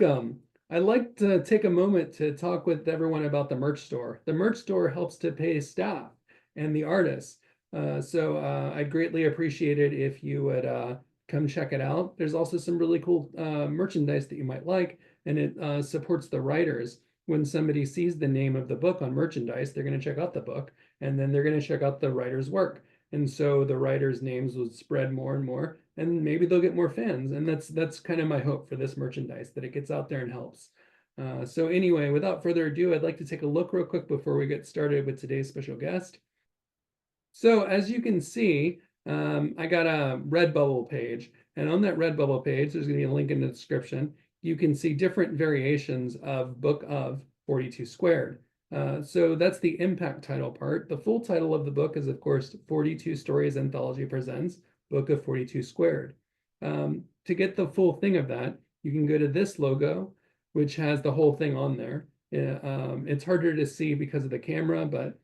welcome. I'd like to take a moment to talk with everyone about the merch store. The merch store helps to pay staff and the artists. I'd greatly appreciate it if you would come check it out. There's also some really cool merchandise that you might like, and it supports the writers. When somebody sees the name of the book on merchandise, they're going to check out the book, and then they're going to check out the writer's work. And so the writers' names will spread more and more, and maybe they'll get more fans. And that's kind of my hope for this merchandise, that it gets out there and helps. So anyway, without further ado, I'd like to take a look real quick before we get started with today's special guest. So as you can see, I got a Redbubble page, and on that Redbubble page, there's going to be a link in the description. You can see different variations of Book of 42 Squared. So that's the impact title part. The full title of the book is, of course, 42 Stories Anthology Presents, Book of 42 Squared. To get the full thing of that, you can go to this logo, which has the whole thing on there. It's harder to see because of the camera, but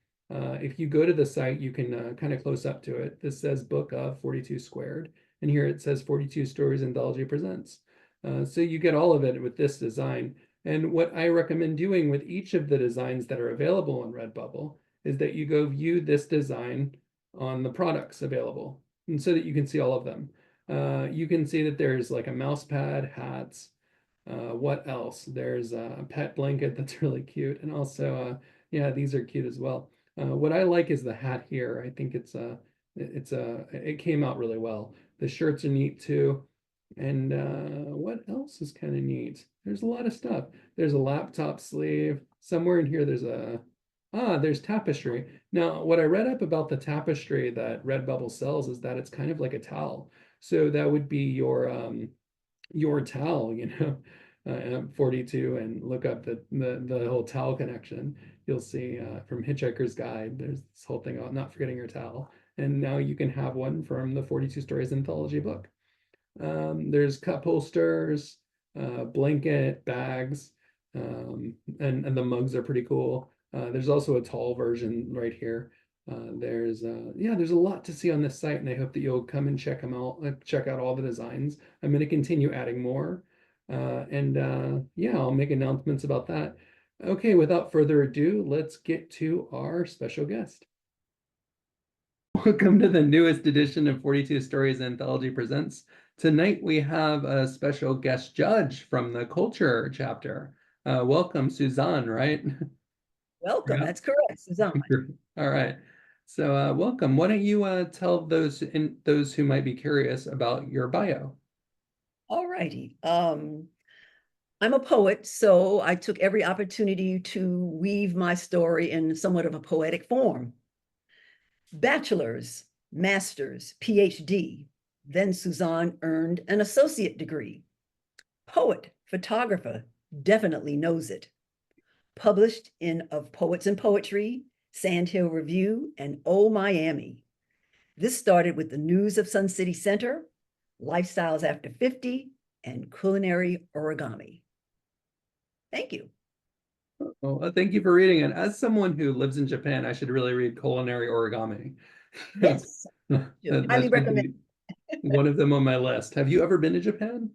if you go to the site, you can kind of close up to it. This says Book of 42 Squared, and here it says 42 Stories Anthology Presents. So you get all of it with this design. And what I recommend doing with each of the designs that are available on Redbubble is that you go view this design on the products available, and so that you can see all of them. You can see that there's like a mouse pad, hats. What else? There's a pet blanket that's really cute, and also, yeah, these are cute as well. What I like is the hat here. I think it came out really well. The shirts are neat too. And what else is kind of neat? There's a lot of stuff. There's a laptop sleeve. Somewhere in here there's tapestry. Now, what I read up about the tapestry that Redbubble sells is that it's kind of like a towel. So that would be your towel, 42, and look up the whole towel connection. You'll see from Hitchhiker's Guide, there's this whole thing about not forgetting your towel. And now you can have one from the 42 Stories Anthology book. There's cup holsters, blanket, bags, and the mugs are pretty cool. There's also a tall version right here. There's a lot to see on this site, and I hope that you'll come and check them out, check out all the designs. I'm going to continue adding more, I'll make announcements about that. Okay, without further ado, let's get to our special guest. Welcome to the newest edition of 42 Stories Anthology Presents. Tonight we have a special guest judge from the culture chapter. Welcome, Suzanne, right? Welcome, Yeah. that's correct, Suzanne. All right. So welcome. Why don't you tell those who might be curious about your bio? All righty. I'm a poet, so I took every opportunity to weave my story in somewhat of a poetic form. Bachelor's, master's, PhD. Then Suzanne earned an associate degree. Poet, photographer, definitely knows it. Published in Of Poets and Poetry, Sandhill Review, and Oh Miami. This started with the News of Sun City Center, Lifestyles After 50, and Culinary Origami. Thank you. Well, thank you for reading it. As someone who lives in Japan, I should really read Culinary Origami. Yes, That highly should recommend. be one of them on my list. Have you ever been to Japan?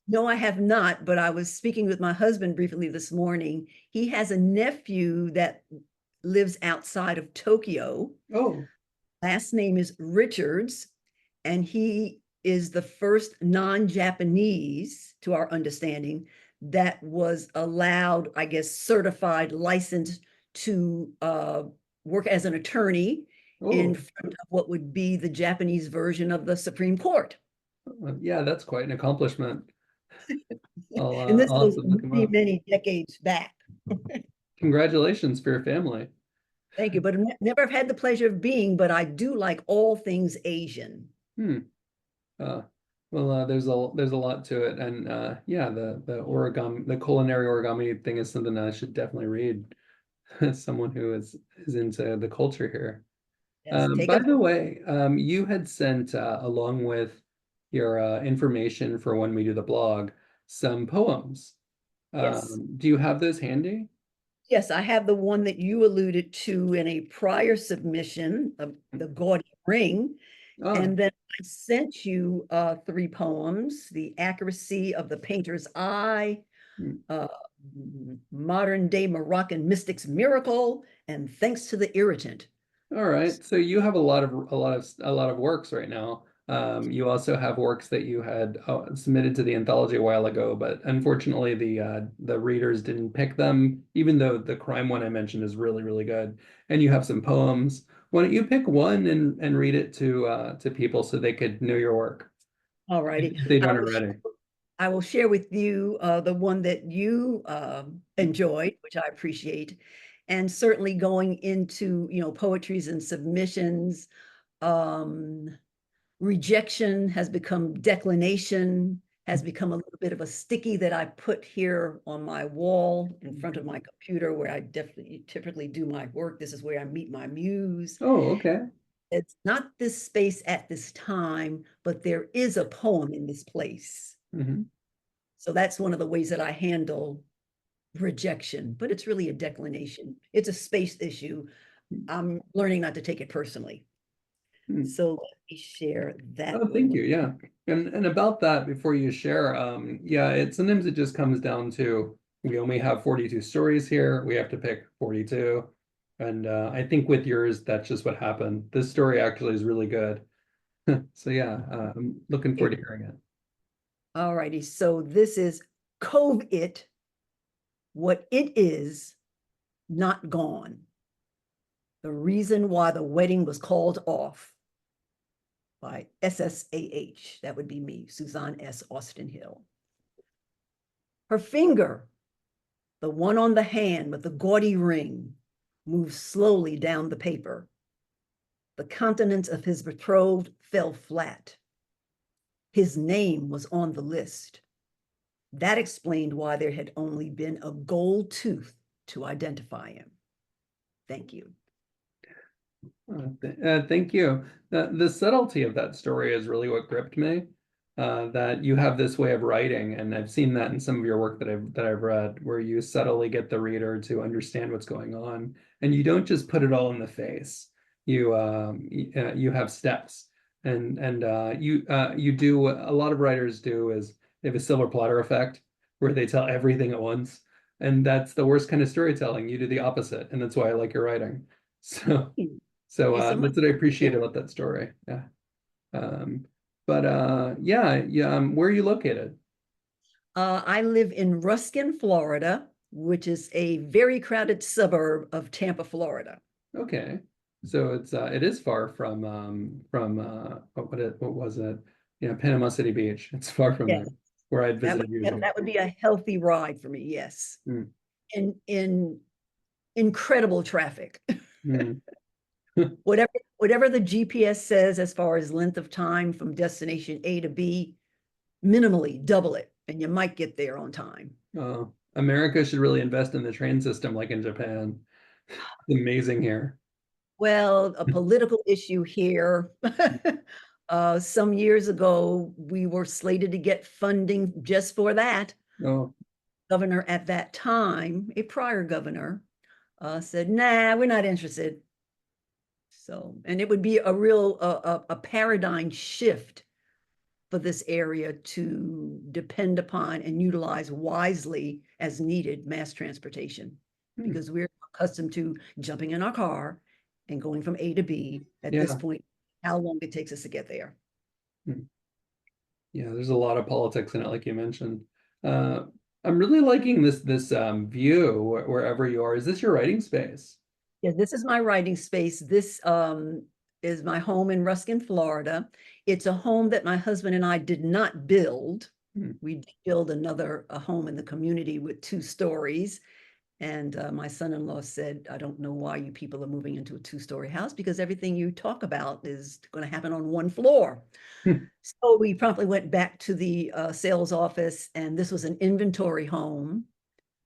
No, I have not, but I was speaking with my husband briefly this morning. He has a nephew that lives outside of Tokyo. Oh, Last name is Richards, and he is the first non-Japanese, to our understanding, that was allowed, I guess, certified, licensed to work as an attorney in front of what would be the Japanese version of the Supreme Court. Yeah, that's quite an accomplishment. And this I'll have was to look him many, up. many decades back. Congratulations for your family. Thank you, but never have had the pleasure of being, but I do like all things Asian. Uh, there's a lot to it, and yeah, the origami, the culinary origami thing is something that I should definitely read. As someone who is into the culture here. Yes, take By it. the way, you had sent along with your information for when we do the blog some poems. Yes. Do you have those handy? Yes, I have the one that you alluded to in a prior submission of the Gaudy Ring. Ah, And then I sent you 3 poems: The Accuracy of the Painter's Eye, Mm. uh, Modern day Moroccan mystics miracle, and thanks to the irritant. All right. So you have a lot of works right now. You also have works that you had submitted to the anthology a while ago, but unfortunately the readers didn't pick them, even though the crime one I mentioned is really, really good. And you have some poems. Why don't you pick one and read it to people so they could know your work All righty. if they don't already? I will share with you the one that you enjoyed, which I appreciate. And certainly going into, poetries and submissions, um, rejection has become declination, has become a little bit of a sticky that I put here on my wall in front of my computer where I definitely typically do my work. This is where I meet my muse. Oh, okay. It's not this space at this time, but there is a poem in this place. Hmm. So that's one of the ways that I handle rejection, but it's really a declination. It's a space issue. I'm learning not to take it personally. So let me share that Oh, one. thank you. Yeah. And about that, before you share, yeah, sometimes it just comes down to we only have 42 stories here. We have to pick 42. And I think with yours, that's just what happened. This story actually is really good. So yeah, I'm looking forward to hearing it. All righty. So this is Cove It, What It Is Not Gone. The Reason Why the Wedding Was Called Off by SSAH. That would be me, Suzanne S. Austin Hill. Her finger, the one on the hand with the gaudy ring, moved slowly down the paper. The countenance of his betrothed fell flat. His name was on the list. That explained why there had only been a gold tooth to identify him. Thank you. Thank you. The subtlety of that story is really what gripped me. That you have this way of writing, and I've seen that in some of your work that I've read, where you subtly get the reader to understand what's going on, and you don't just put it all in the face. You have steps, and you do what a lot of writers do is they have a silver platter effect where they tell everything at once, and that's the worst kind of storytelling. You do the opposite, and that's why I like your writing. So. Thank So you so much. that's what I appreciate about that story. Yeah. Um, but yeah. Where are you located? I live in Ruskin, Florida, which is a very crowded suburb of Tampa, Florida. Okay. So it is far from what was it? Yeah, Panama City Beach. It's far from there, Yes, where I'd visited usually. that would be a healthy ride for me. Yes, Mm, in incredible traffic. mm. Whatever the GPS says as far as length of time from destination A to B, minimally double it, and you might get there on time. America should really invest in the train system like in Japan. It's amazing here. Well, a political issue here. Some years ago, we were slated to get funding just for that. Oh, Governor at that time, a prior governor, said, "Nah, we're not interested." So, and it would be a real a paradigm shift for this area to depend upon and utilize wisely as needed mass transportation, hmm. because we're accustomed to jumping in our car and going from A to B. At this Yeah. point, how long it takes us to get there. Hmm. Yeah, there's a lot of politics in it, like you mentioned. Uh, I'm really liking this view wherever you are. Is this your writing space? Yeah, this is my writing space. This is my home in Ruskin, Florida. It's a home that my husband and I did not build. Hmm. We did build a home in the community with 2 stories. And my son-in-law said, "I don't know why you people are moving into a 2-story house, because everything you talk about is going to happen on 1 floor." Hmm. So we promptly went back to the sales office, and this was an inventory home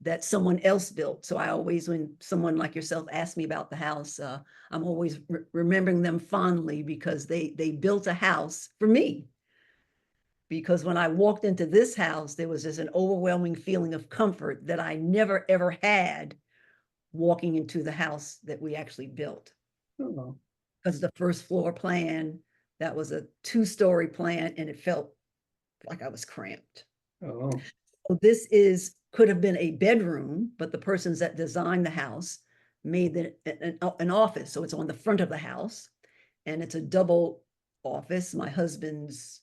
that someone else built. So I always, when someone like yourself asks me about the house, I'm always remembering them fondly, because they built a house for me. Because when I walked into this house, there was just an overwhelming feeling of comfort that I never ever had walking into the house that we actually built. Oh, Because the first floor plan, that was a 2-story plan, and it felt like I was cramped. oh, So this is could have been a bedroom, but the persons that designed the house made an office. So it's on the front of the house, and it's a double office. My husband's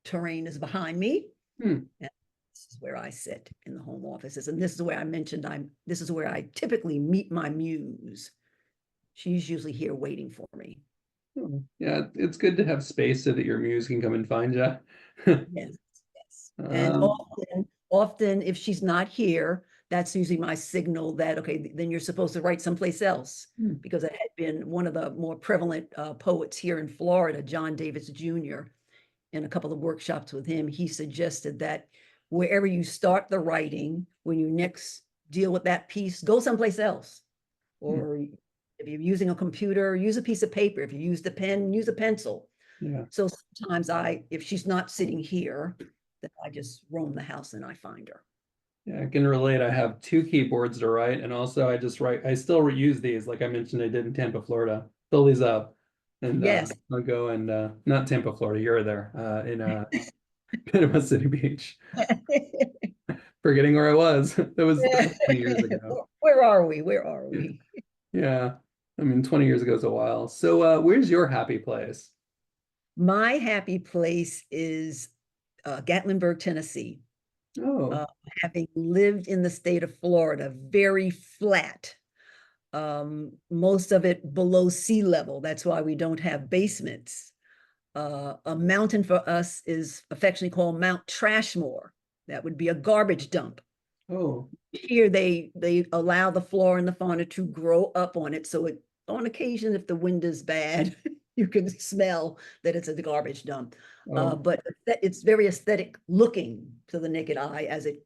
terrain is behind me. Hmm. And this is where I sit in the home offices. And this is where I mentioned this is where I typically meet my muse. She's usually here waiting for me. Oh, yeah, it's good to have space so that your muse can come and find you. Yes, yes. And Um, often if she's not here, that's usually my signal that, okay, then you're supposed to write someplace else. hmm, Because it had been one of the more prevalent poets here in Florida, John Davis Jr., in a couple of workshops with him, he suggested that wherever you start the writing, when you next deal with that piece, go someplace else. hmm, Or if you're using a computer, use a piece of paper. If you use the pen, use a pencil. yeah. So sometimes if she's not sitting here, then I just roam the house and I find her. Yeah, I can relate. I have two keyboards to write, and also I just write. I still use these, like I mentioned, I did in Tampa, Florida. Fill these up, and Yes. I'll go and not Tampa, Florida. You're there in Panama City Beach. Forgetting where I was. That was 20 years ago. Where are we? Where are we? Yeah, I mean, 20 years ago is a while. So, where's your happy place? My happy place is Gatlinburg, Tennessee. Oh, uh, Having lived in the state of Florida, very flat, most of it below sea level. That's why we don't have basements. A mountain for us is affectionately called Mount Trashmore. That would be a garbage dump. oh, Here they allow the flora and the fauna to grow up on it. So on occasion, if the wind is bad, you can smell that it's a garbage dump. oh. But it's very aesthetic looking to the naked eye, as it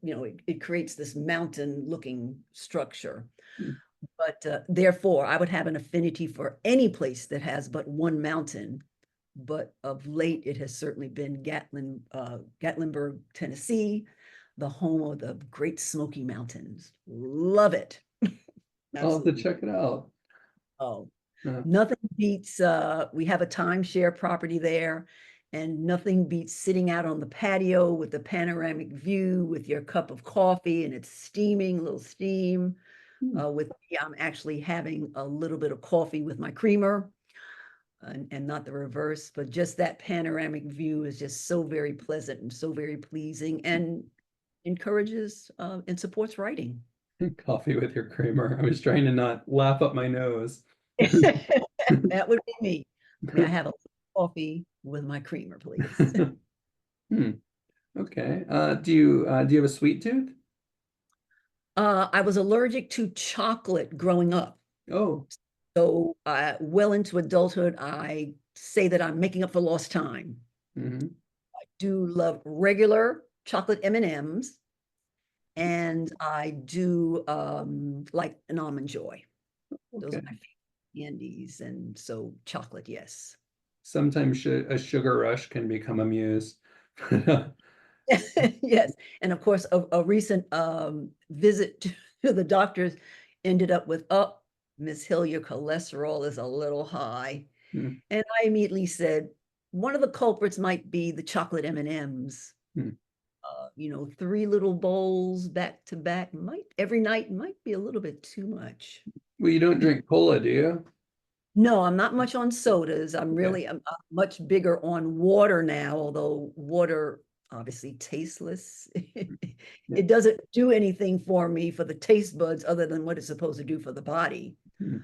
creates this mountain looking structure. Hmm. But therefore, I would have an affinity for any place that has but one mountain. But of late, it has certainly been Gatlinburg, Tennessee, the home of the Great Smoky Mountains. Love it. I'll have to Absolutely. check it out. Oh, Uh, nothing beats, we have a timeshare property there, and nothing beats sitting out on the patio with the panoramic view with your cup of coffee and it's steaming, a little steam. hmm. With me, I'm actually having a little bit of coffee with my creamer, and not the reverse, but just that panoramic view is just so very pleasant and so very pleasing and encourages and supports writing. Coffee with your creamer. I was trying to not laugh up my nose. That would be me. May I have a coffee with my creamer, please? Hmm. Okay. Do you have a sweet tooth? I was allergic to chocolate growing up. Oh, So well into adulthood, I say that I'm making up for lost time. hmm. Do love regular chocolate M&Ms, and I do like an almond joy. Those are Okay. my favorite candies, and so chocolate, yes. Sometimes a sugar rush can become a muse. Yes, and of course, a recent visit to the doctors ended up with, oh, Miss Hill, your cholesterol is a little high. Hmm, And I immediately said, one of the culprits might be the chocolate M&Ms. hmm. Three little bowls back to back might every night might be a little bit too much. Well, you don't drink cola, do you? No, I'm not much on sodas. Okay. I'm much bigger on water now, although water obviously tasteless. Yeah. It doesn't do anything for me for the taste buds other than what it's supposed to do for the body. Hmm.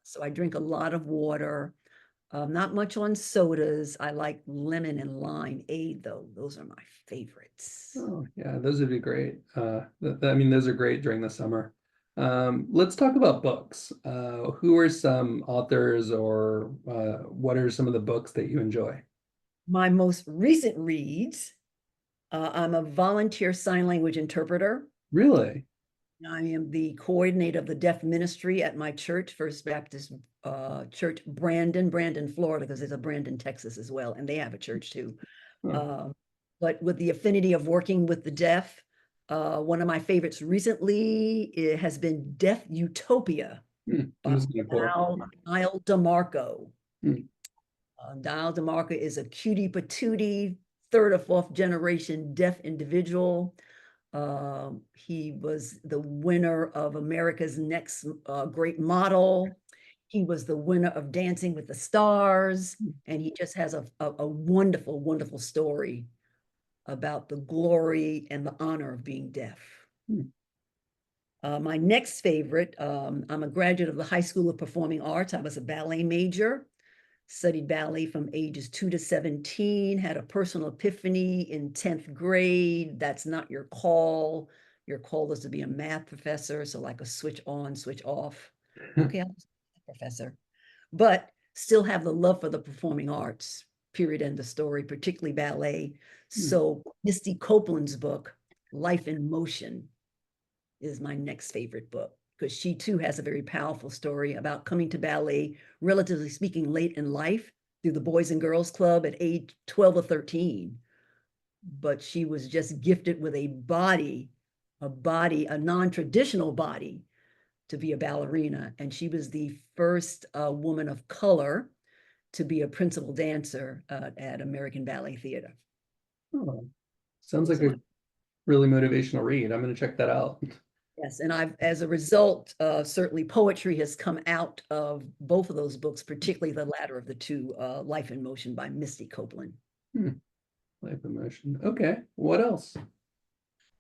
So I drink a lot of water. Not much on sodas. I like lemon and limeade, though. Those are my favorites. Oh, yeah, those would be great. I mean, those are great during the summer. Let's talk about books. Who are some authors or what are some of the books that you enjoy? My most recent reads, I'm a volunteer sign language interpreter. Really? I am the coordinator of the deaf ministry at my church, First Baptist Church, Brandon, Florida, because there's a Brandon, Texas as well, and they have a church too. Oh, Um, but with the affinity of working with the deaf, one of my favorites recently has been Deaf Utopia by I'm just gonna pull it. Niall DeMarco. Hmm. Niall DeMarco is a cutie patootie, third or fourth generation deaf individual. He was the winner of America's Next Great Model. He was the winner of Dancing with the Stars, and he just has a wonderful, wonderful story about the glory and the honor of being deaf. Hmm. My next favorite, I'm a graduate of the High School of Performing Arts. I was a ballet major, studied ballet from ages 2 to 17, had a personal epiphany in 10th grade. That's not your call. Your call is to be a math professor, so like a switch on, switch off. Okay, I'm a professor, but still have the love for the performing arts, period, end of story, particularly ballet. Hmm. So Misty Copeland's book, Life in Motion, is my next favorite book because she too has a very powerful story about coming to ballet, relatively speaking, late in life through the Boys and Girls Club at age 12 or 13. But she was just gifted with a non-traditional body to be a ballerina. And she was the first woman of color to be a principal dancer at American Ballet Theater. Oh, sounds like Is a one. really motivational read. I'm going to check that out. Yes, and as a result, certainly poetry has come out of both of those books, particularly the latter of the two, Life in Motion by Misty Copeland. Hmm. Life emotion. Okay. What else?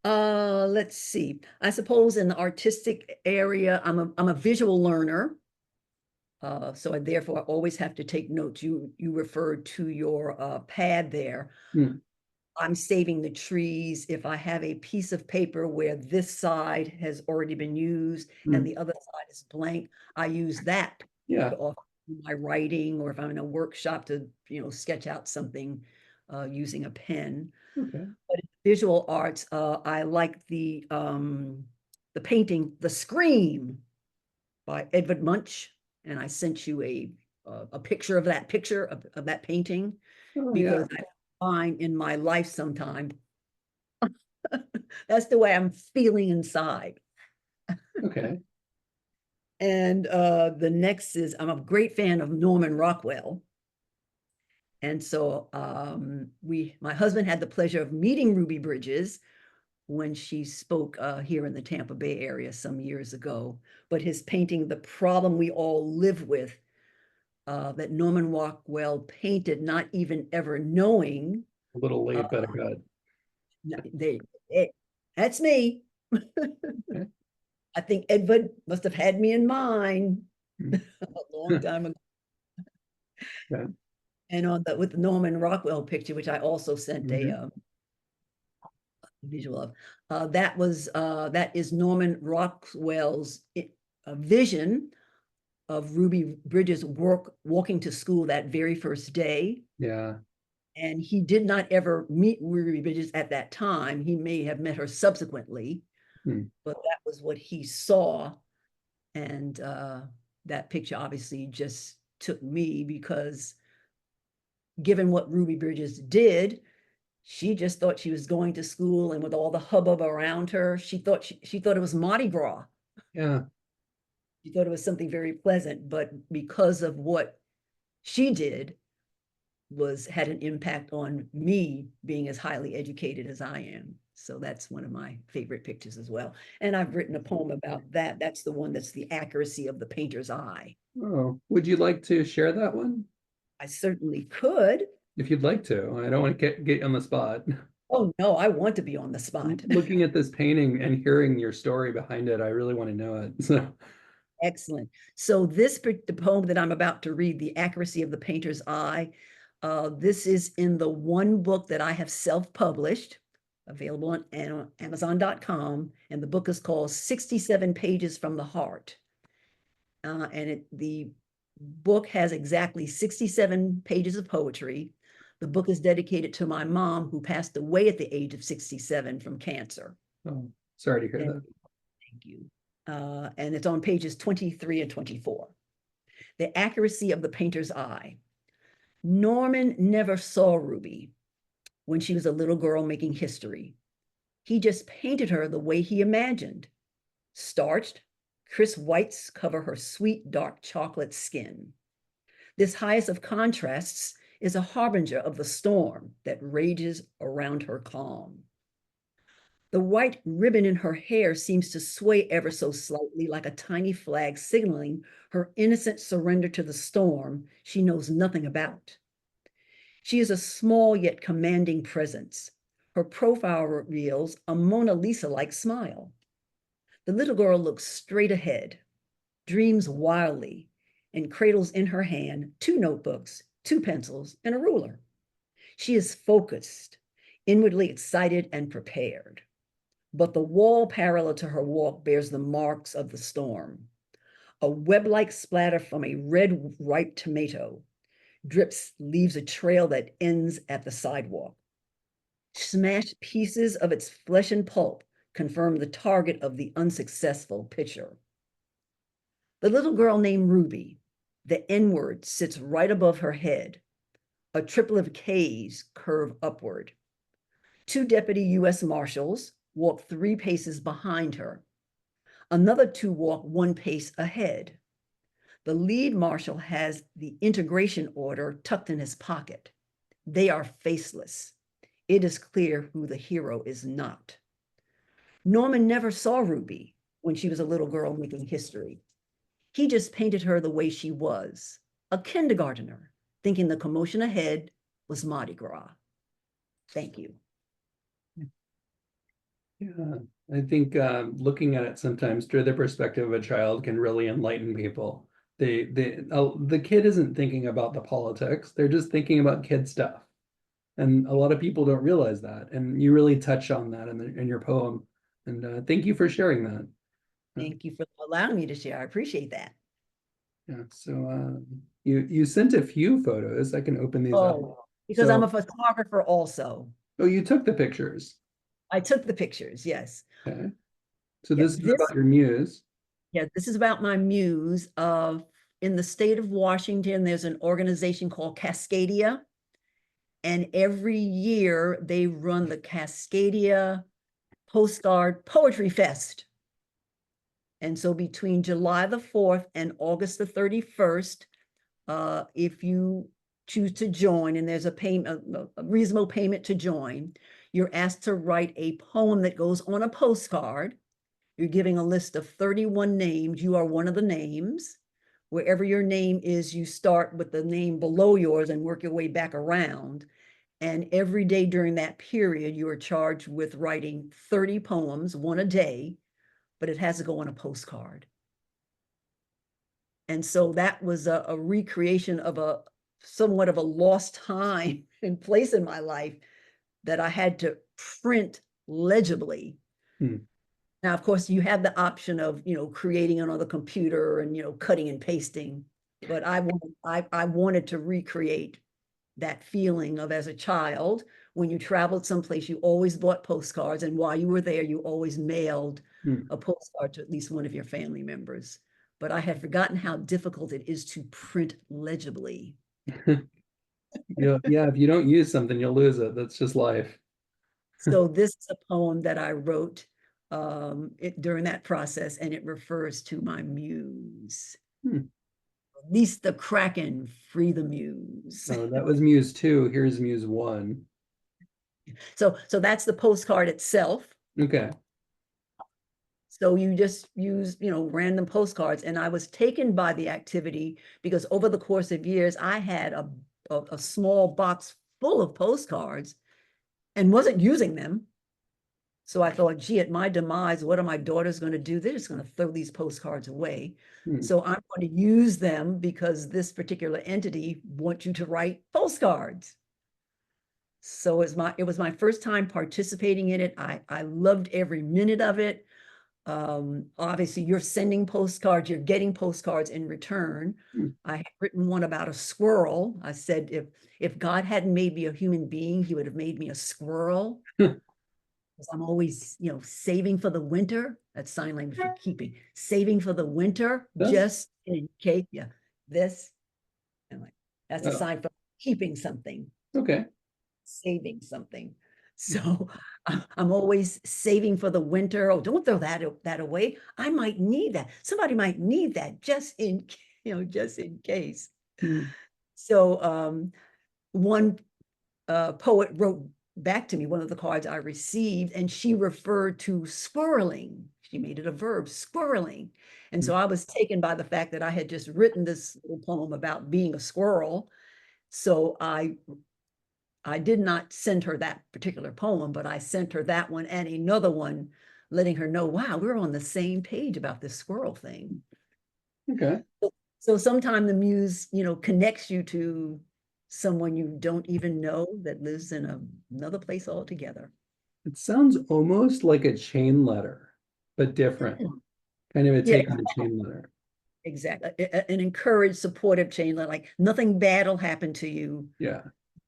Let's see. I suppose in the artistic area, I'm a visual learner. So I therefore always have to take notes. You referred to your pad there. Hmm. I'm saving the trees. If I have a piece of paper where this side has already been used and Hmm. the other side is blank, I use that Yeah. to offer my writing, or if I'm in a workshop to, sketch out something using a pen. Okay. But in visual arts, I like the painting, The Scream by Edvard Munch, and I sent you a picture of that painting Oh, yeah. because I find in my life sometime that's the way I'm feeling inside. Okay. And the next is I'm a great fan of Norman Rockwell. And so my husband had the pleasure of meeting Ruby Bridges when she spoke here in the Tampa Bay area some years ago. But his painting, The Problem We All Live With, that Norman Rockwell painted, not even ever knowing. A little Uh, late, but I got it. they, that's me. Okay. I think Edward must have had me in mind Hmm. a long time ago. Yeah. And with the Norman Rockwell picture, which I also sent a Mhm. visual of, that is Norman Rockwell's vision of Ruby Bridges walking to school that very first day. Yeah. And he did not ever meet Ruby Bridges at that time. He may have met her subsequently, Hmm. but that was what he saw. And that picture obviously just took me because given what Ruby Bridges did, she just thought she was going to school, and with all the hubbub around her, she thought it was Mardi Gras. Yeah. She thought it was something very pleasant, but because of what she did, had an impact on me being as highly educated as I am. So that's one of my favorite pictures as well. And I've written a poem about that. That's the one that's the accuracy of the painter's eye. Oh, would you like to share that one? I certainly could. If you'd like to. I don't want to get you on the spot. Oh no, I want to be on the spot. Looking at this painting and hearing your story behind it, I really want to know it. So, Excellent. So the poem that I'm about to read, The Accuracy of the Painter's Eye, this is in the one book that I have self-published, available on Amazon.com, and the book is called 67 Pages from the Heart. The book has exactly 67 pages of poetry. The book is dedicated to my mom, who passed away at the age of 67 from cancer. oh, sorry to hear And that. thank you. And it's on pages 23 and 24. The accuracy of the painter's eye. Norman never saw Ruby when she was a little girl making history. He just painted her the way he imagined. Starched, crisp whites cover her sweet, dark chocolate skin. This highest of contrasts is a harbinger of the storm that rages around her calm. The white ribbon in her hair seems to sway ever so slightly, like a tiny flag signaling her innocent surrender to the storm she knows nothing about. She is a small yet commanding presence. Her profile reveals a Mona Lisa-like smile. The little girl looks straight ahead, dreams wildly, and cradles in her hand 2 notebooks, 2 pencils, and a ruler. She is focused, inwardly excited and prepared. But the wall parallel to her walk bears the marks of the storm. A web-like splatter from a red ripe tomato leaves a trail that ends at the sidewalk. Smashed pieces of its flesh and pulp confirm the target of the unsuccessful pitcher. The little girl named Ruby, the N-word sits right above her head. A triplet of K's curve upward. 2 deputy U.S. Marshals walk 3 paces behind her. Another 2 walk 1 pace ahead. The lead marshal has the integration order tucked in his pocket. They are faceless. It is clear who the hero is not. Norman never saw Ruby when she was a little girl making history. He just painted her the way she was, a kindergartner, thinking the commotion ahead was Mardi Gras. Thank you. Yeah, I think looking at it sometimes through the perspective of a child can really enlighten people. The kid isn't thinking about the politics; they're just thinking about kid stuff, and a lot of people don't realize that. And you really touch on that in your poem. And thank you for sharing that. Thank you for allowing me to share. I appreciate that. Yeah. So you sent a few photos. I can open these up. Oh, because I'm a So photographer also. oh, you took the pictures. I took the pictures, yes. Okay. So Yeah, this is about your muse. this is about my muse. In the state of Washington, there's an organization called Cascadia. And every year they run the Cascadia Postcard Poetry Fest. And so between July the 4th and August the 31st, if you choose to join, and there's a reasonable payment to join, you're asked to write a poem that goes on a postcard. You're giving a list of 31 names. You are one of the names. Wherever your name is, you start with the name below yours and work your way back around. And every day during that period, you are charged with writing 30 poems, 1 a day, but it has to go on a postcard. And so that was a recreation of a somewhat of a lost time and place in my life that I had to print legibly. Hmm. Now, of course, you have the option of, creating it on the computer and, cutting and pasting. But I wanted to recreate that feeling of, as a child, when you traveled someplace, you always bought postcards. And while you were there, you always mailed Hmm. a postcard to at least one of your family members. But I had forgotten how difficult it is to print legibly. Yeah, if you don't use something, you'll lose it. That's just life. So this is a poem that I wrote during that process, and it refers to my muse. Hmm. Release the Kraken, free the muse. Oh, that was Muse 2. Here's Muse 1. So that's the postcard itself. Okay. So you just use, random postcards. And I was taken by the activity because over the course of years, I had a small box full of postcards and wasn't using them. So I thought, gee, at my demise, what are my daughters going to do? They're just going to throw these postcards away. Hmm. So I'm going to use them because this particular entity wants you to write postcards. So it was my first time participating in it. I loved every minute of it. Obviously, you're sending postcards, you're getting postcards in return. Hmm. I had written one about a squirrel. I said, if God hadn't made me a human being, he would have made me a squirrel. Because I'm always, saving for the winter. That's sign language for keeping. Saving for the winter, just in case. Yeah, this. And that's a sign for keeping something. Okay. Saving something. So I'm always saving for the winter. Oh, don't throw that away. I might need that. Somebody might need that just in case. Hmm. So one poet wrote back to me one of the cards I received, and she referred to squirreling. She made it a verb, squirreling. And so I was taken by the fact that I had just written this little poem about being a squirrel. So I did not send her that particular poem, but I sent her that one and another one, letting her know, wow, we're on the same page about this squirrel thing. Okay. So sometime the muse, connects you to someone you don't even know that lives in another place altogether. It sounds almost like a chain letter, but different. Mm. Kind of a Yeah, take on a chain letter. exactly. An encouraged, supportive chain, like nothing bad will happen to you. Yeah.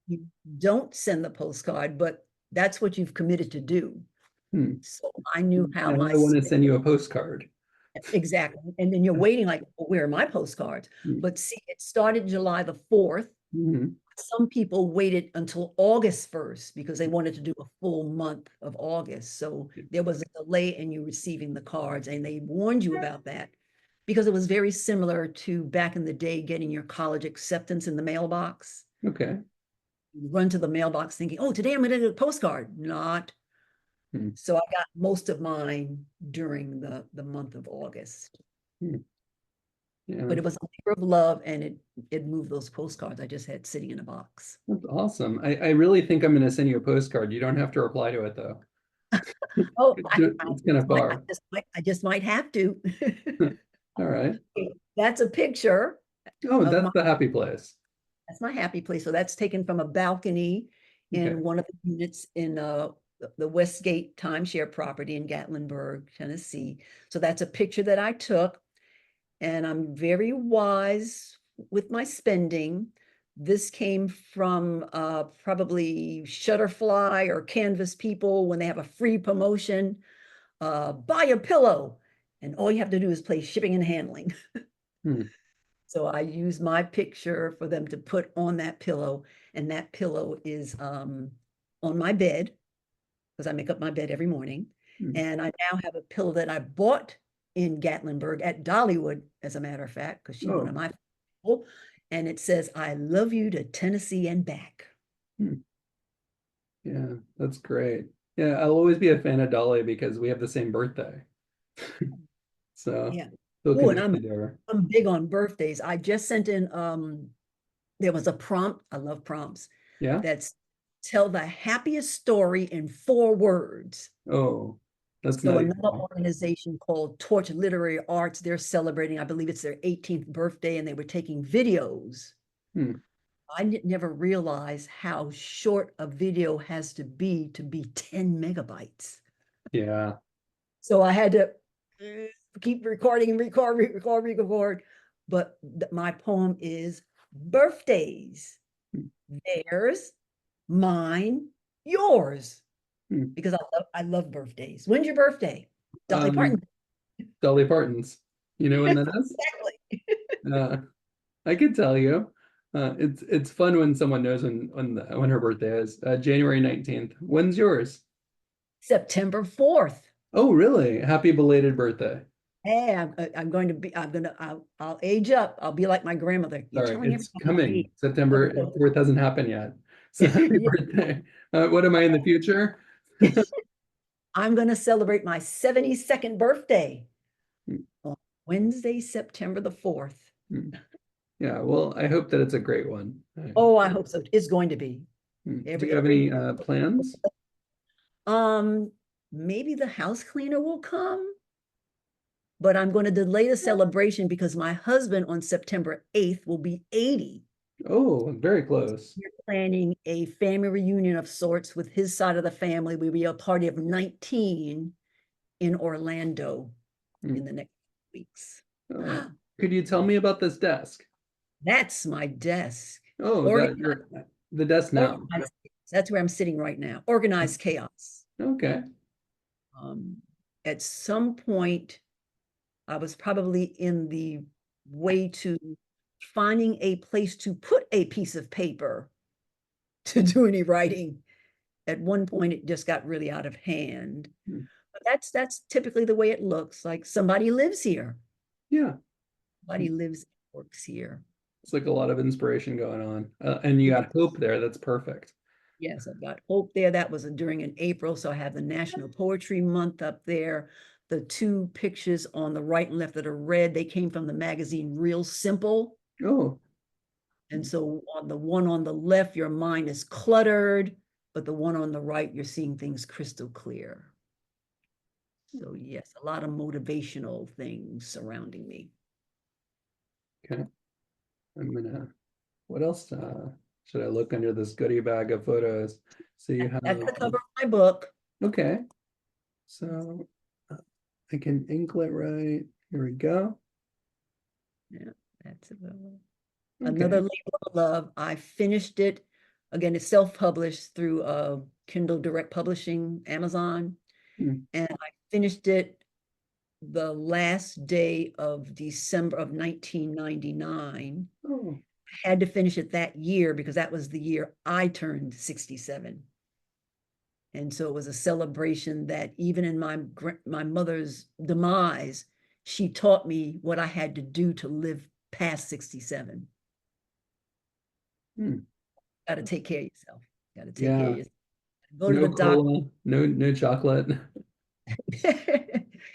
You don't send the postcard, but that's what you've committed to do. Hmm. So I knew how Now my I want to send you a postcard. exactly. And then you're waiting like, well, where are my postcards? Hmm. But see, it started July the 4th. Mhm. Some people waited until August 1st because they wanted to do a full month of August. So there was a delay in you receiving the cards, and they warned you about that because it was very similar to back in the day getting your college acceptance in the mailbox. Okay. You run to the mailbox thinking, oh, today I'm going to get a postcard. Not. Hmm. So I got most of mine during the month of August. Hmm. Yeah, But it was a labor of love, and it moved those postcards I just had sitting in a box. that's awesome. I really think I'm going to send you a postcard. You don't have to reply to it though. Oh, It's kind of far. I just might have to. All right. That's a picture Oh, of that's the happy place. that's my happy place. So that's taken from a balcony Okay. in one of the units in the Westgate timeshare property in Gatlinburg, Tennessee. So that's a picture that I took, and I'm very wise with my spending. This came from probably Shutterfly or Canvas people when they have a free promotion. Buy a pillow, and all you have to do is play shipping and handling. Hmm. So I use my picture for them to put on that pillow, and that pillow is on my bed because I make up my bed every morning. Hmm. And I now have a pillow that I bought in Gatlinburg at Dollywood, as a matter of fact, because she's one Oh. of my people. And it says, I love you to Tennessee and back. Hmm. Yeah, that's great. Yeah, I'll always be a fan of Dolly because we have the same birthday. So Yeah. feel Oh, and connected to her. I'm big on birthdays. I just sent in there was a prompt. I love prompts. Yeah. That's tell the happiest story in 4 words. Oh, that's So not another easy. organization called Torch Literary Arts, they're celebrating, I believe it's their 18th birthday, and they were taking videos. Hmm. I never realized how short a video has to be 10 megabytes. Yeah. So I had to keep recording and record. But my poem is birthdays. Hmm. Theirs, mine, yours. Hmm. Because I love birthdays. When's your birthday? Dolly Parton. Um, Dolly Parton's. You know when that is? Exactly. Uh, I could tell you. It's fun when someone knows when her birthday is. January 19th. When's yours? September 4th. Oh, really? Happy belated birthday. Hey, I'll age up. I'll be like my grandmother. You're Sorry, telling it's everybody my age. coming. September So, 4th hasn't happened yet. So happy yeah. birthday. What am I in the future? I'm going to celebrate my 72nd birthday Hmm. on Wednesday, September the 4th. Hmm. Yeah, well, I hope that it's a great one. Oh, I hope so. It's going to be. Do you have any plans? Um, maybe the house cleaner will come, but I'm going to delay the celebration because my husband on September 8th will be 80. Oh, very close. We're planning a family reunion of sorts with his side of the family. We'll be a party of 19 in Orlando Hmm. in the next weeks. Oh, could you tell me about this desk? That's my desk. Oh, Organized, you're the desk now. organized. That's where I'm sitting right now. Organized chaos. Okay. Um, at some point, I was probably in the way to finding a place to put a piece of paper to do any writing. At one point, it just got really out of hand. Hmm. But that's typically the way it looks. Like somebody lives here. Yeah, Somebody lives and works here. it's like a lot of inspiration going on. And you got hope there. That's perfect. Yes, I've got Hope there. That was during in April. So I have the National Poetry Month up there. The two pictures on the right and left that are red, they came from the magazine Real Simple. Oh, And so on the one on the left, your mind is cluttered, but the one on the right, you're seeing things crystal clear. So yes, a lot of motivational things surrounding me. okay. What else should I look under this goodie bag of photos? So you have, That's the cover of my book. okay. So uh, I can inklet right. Here we go. Yeah, that's Okay. another labor of love. I finished it. Again, it's self-published through Kindle Direct Publishing, Amazon. Hmm. And I finished it the last day of December of 1999. Oh, I had to finish it that year because that was the year I turned 67. And so it was a celebration that even in my mother's demise, she taught me what I had to do to live past 67. hmm. Got to take care of yourself. Got to take care of Yeah. yourself. Go to No the doctor. cola, no chocolate.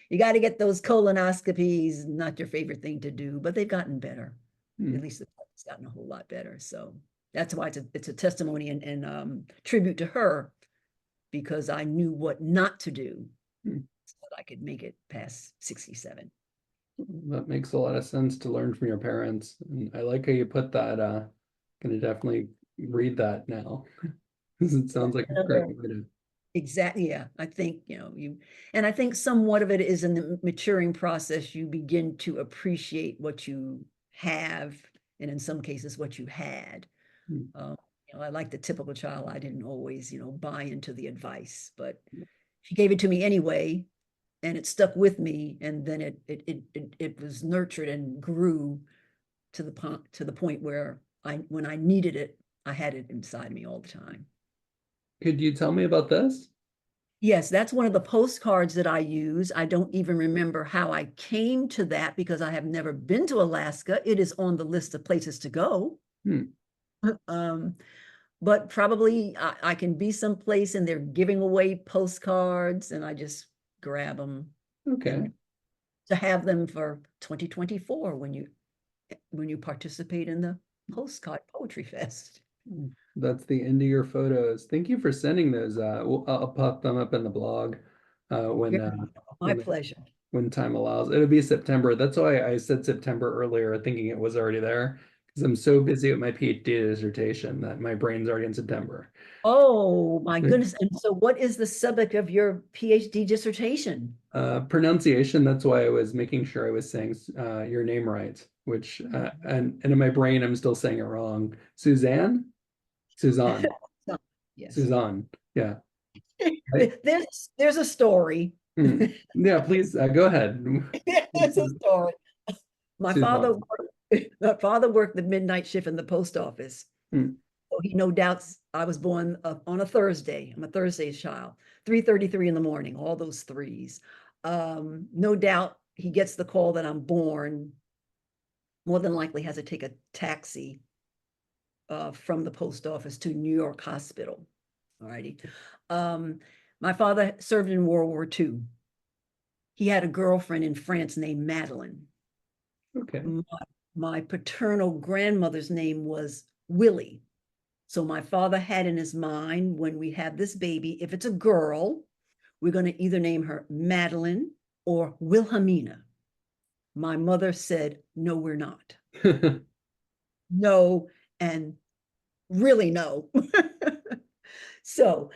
You got to get those colonoscopies. Not your favorite thing to do, but they've gotten better. At Hmm. least it's gotten a whole lot better. So that's why it's a testimony and tribute to her because I knew what not to do Hmm. so that I could make it past 67. That makes a lot of sense to learn from your parents. And I like how you put that. Gonna definitely read that now. It sounds like a great Another way to. Exactly. Yeah. I think, and I think somewhat of it is in the maturing process, you begin to appreciate what you have, and in some cases, what you had. Hmm. Um, I like the typical child. I didn't always, buy into the advice, but she gave it to me anyway, and it stuck with me. And then it was nurtured and grew to the point where when I needed it, I had it inside me all the time. Could you tell me about this? Yes, that's one of the postcards that I use. I don't even remember how I came to that because I have never been to Alaska. It is on the list of places to go. Hmm. Um, but probably I can be someplace and they're giving away postcards and I just grab them Okay. and to have them for 2024 when you participate in the postcard poetry fest. That's the end of your photos. Thank you for sending those. I'll pop them up in the blog when My when pleasure. when time allows. It'll be September. That's why I said September earlier, thinking it was already there, because I'm so busy with my PhD dissertation that my brain's already in September. Oh my goodness. And so what is the subject of your PhD dissertation? Pronunciation. That's why I was making sure I was saying your name right, which and in my brain I'm still saying it wrong. Suzanne, Suzanne, So, yes. Suzanne. Yeah. I, There's a story. Yeah, please go ahead. There's a story. My father Suzanne. worked, my father worked the midnight shift in the post office. Hmm. So he no doubts I was born on a Thursday. I'm a Thursday child. 3:33 in the morning, all those threes. No doubt he gets the call that I'm born. More than likely has to take a taxi from the post office to New York Hospital. All righty. My father served in World War II. He had a girlfriend in France named Madeline. Okay. My paternal grandmother's name was Willie. So my father had in his mind when we have this baby, if it's a girl, we're going to either name her Madeline or Wilhelmina. My mother said, no, we're not. No, and really no. So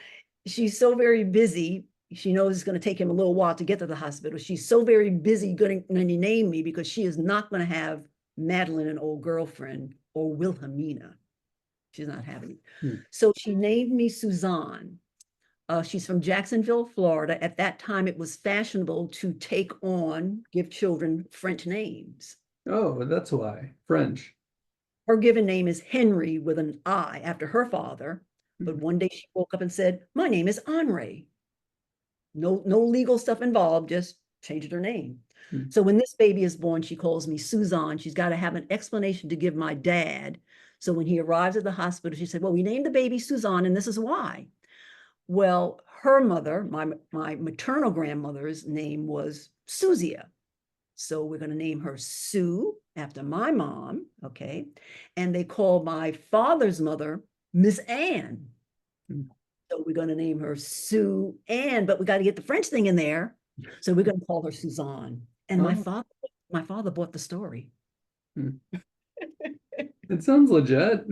she's so very busy. She knows it's going to take him a little while to get to the hospital. She's so very busy going to name me because she is not going to have Madeline, an old girlfriend, or Wilhelmina. She's not having it. Hmm. So she named me Suzanne. She's from Jacksonville, Florida. At that time, it was fashionable to give children French names. Oh, that's why. French. Her given name is Henry with an I after her father. But Hmm. one day she woke up and said, my name is Henri. No legal stuff involved, just changed her name. Hmm. So when this baby is born, she calls me Suzanne. She's got to have an explanation to give my dad. So when he arrives at the hospital, she said, well, we named the baby Suzanne, and this is why. Well, her mother, my maternal grandmother's name was Suzia. So we're going to name her Sue after my mom, okay? And they call my father's mother Miss Anne. Hmm. So we're going to name her Sue Anne, but we got to get the French thing in there. So we're going to call her Suzanne. And Oh, my father bought the story. hmm. It sounds legit.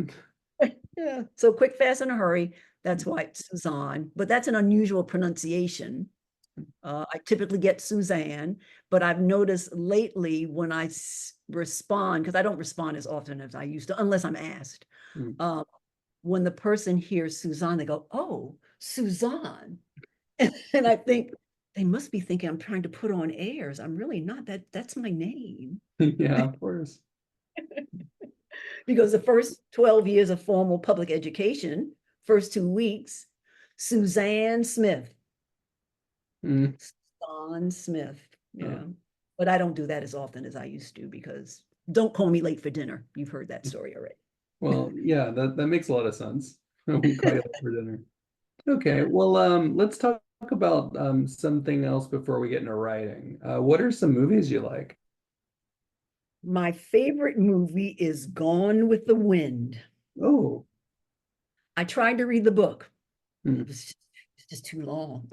Yeah. So quick, fast, in a hurry. That's why it's Suzanne, but that's an unusual pronunciation. I typically get Suzanne, but I've noticed lately when I respond, because I don't respond as often as I used to, unless I'm asked. Hmm. Um, when the person hears Suzanne, they go, "Oh, Suzanne," and I think they must be thinking I'm trying to put on airs. I'm really not. That's my name. Yeah, of course. Because the first 12 years of formal public education, first 2 weeks, Suzanne Smith, Hmm. Suzanne Smith, you Oh. know. But I don't do that as often as I used to because don't call me late for dinner. You've heard that story already. Well, yeah, that makes a lot of sense. I won't call you up for dinner. Okay, well, let's talk about something else before we get into writing. What are some movies you like? My favorite movie is Gone with the Wind. Oh, I tried to read the book. hmm. It's just too long.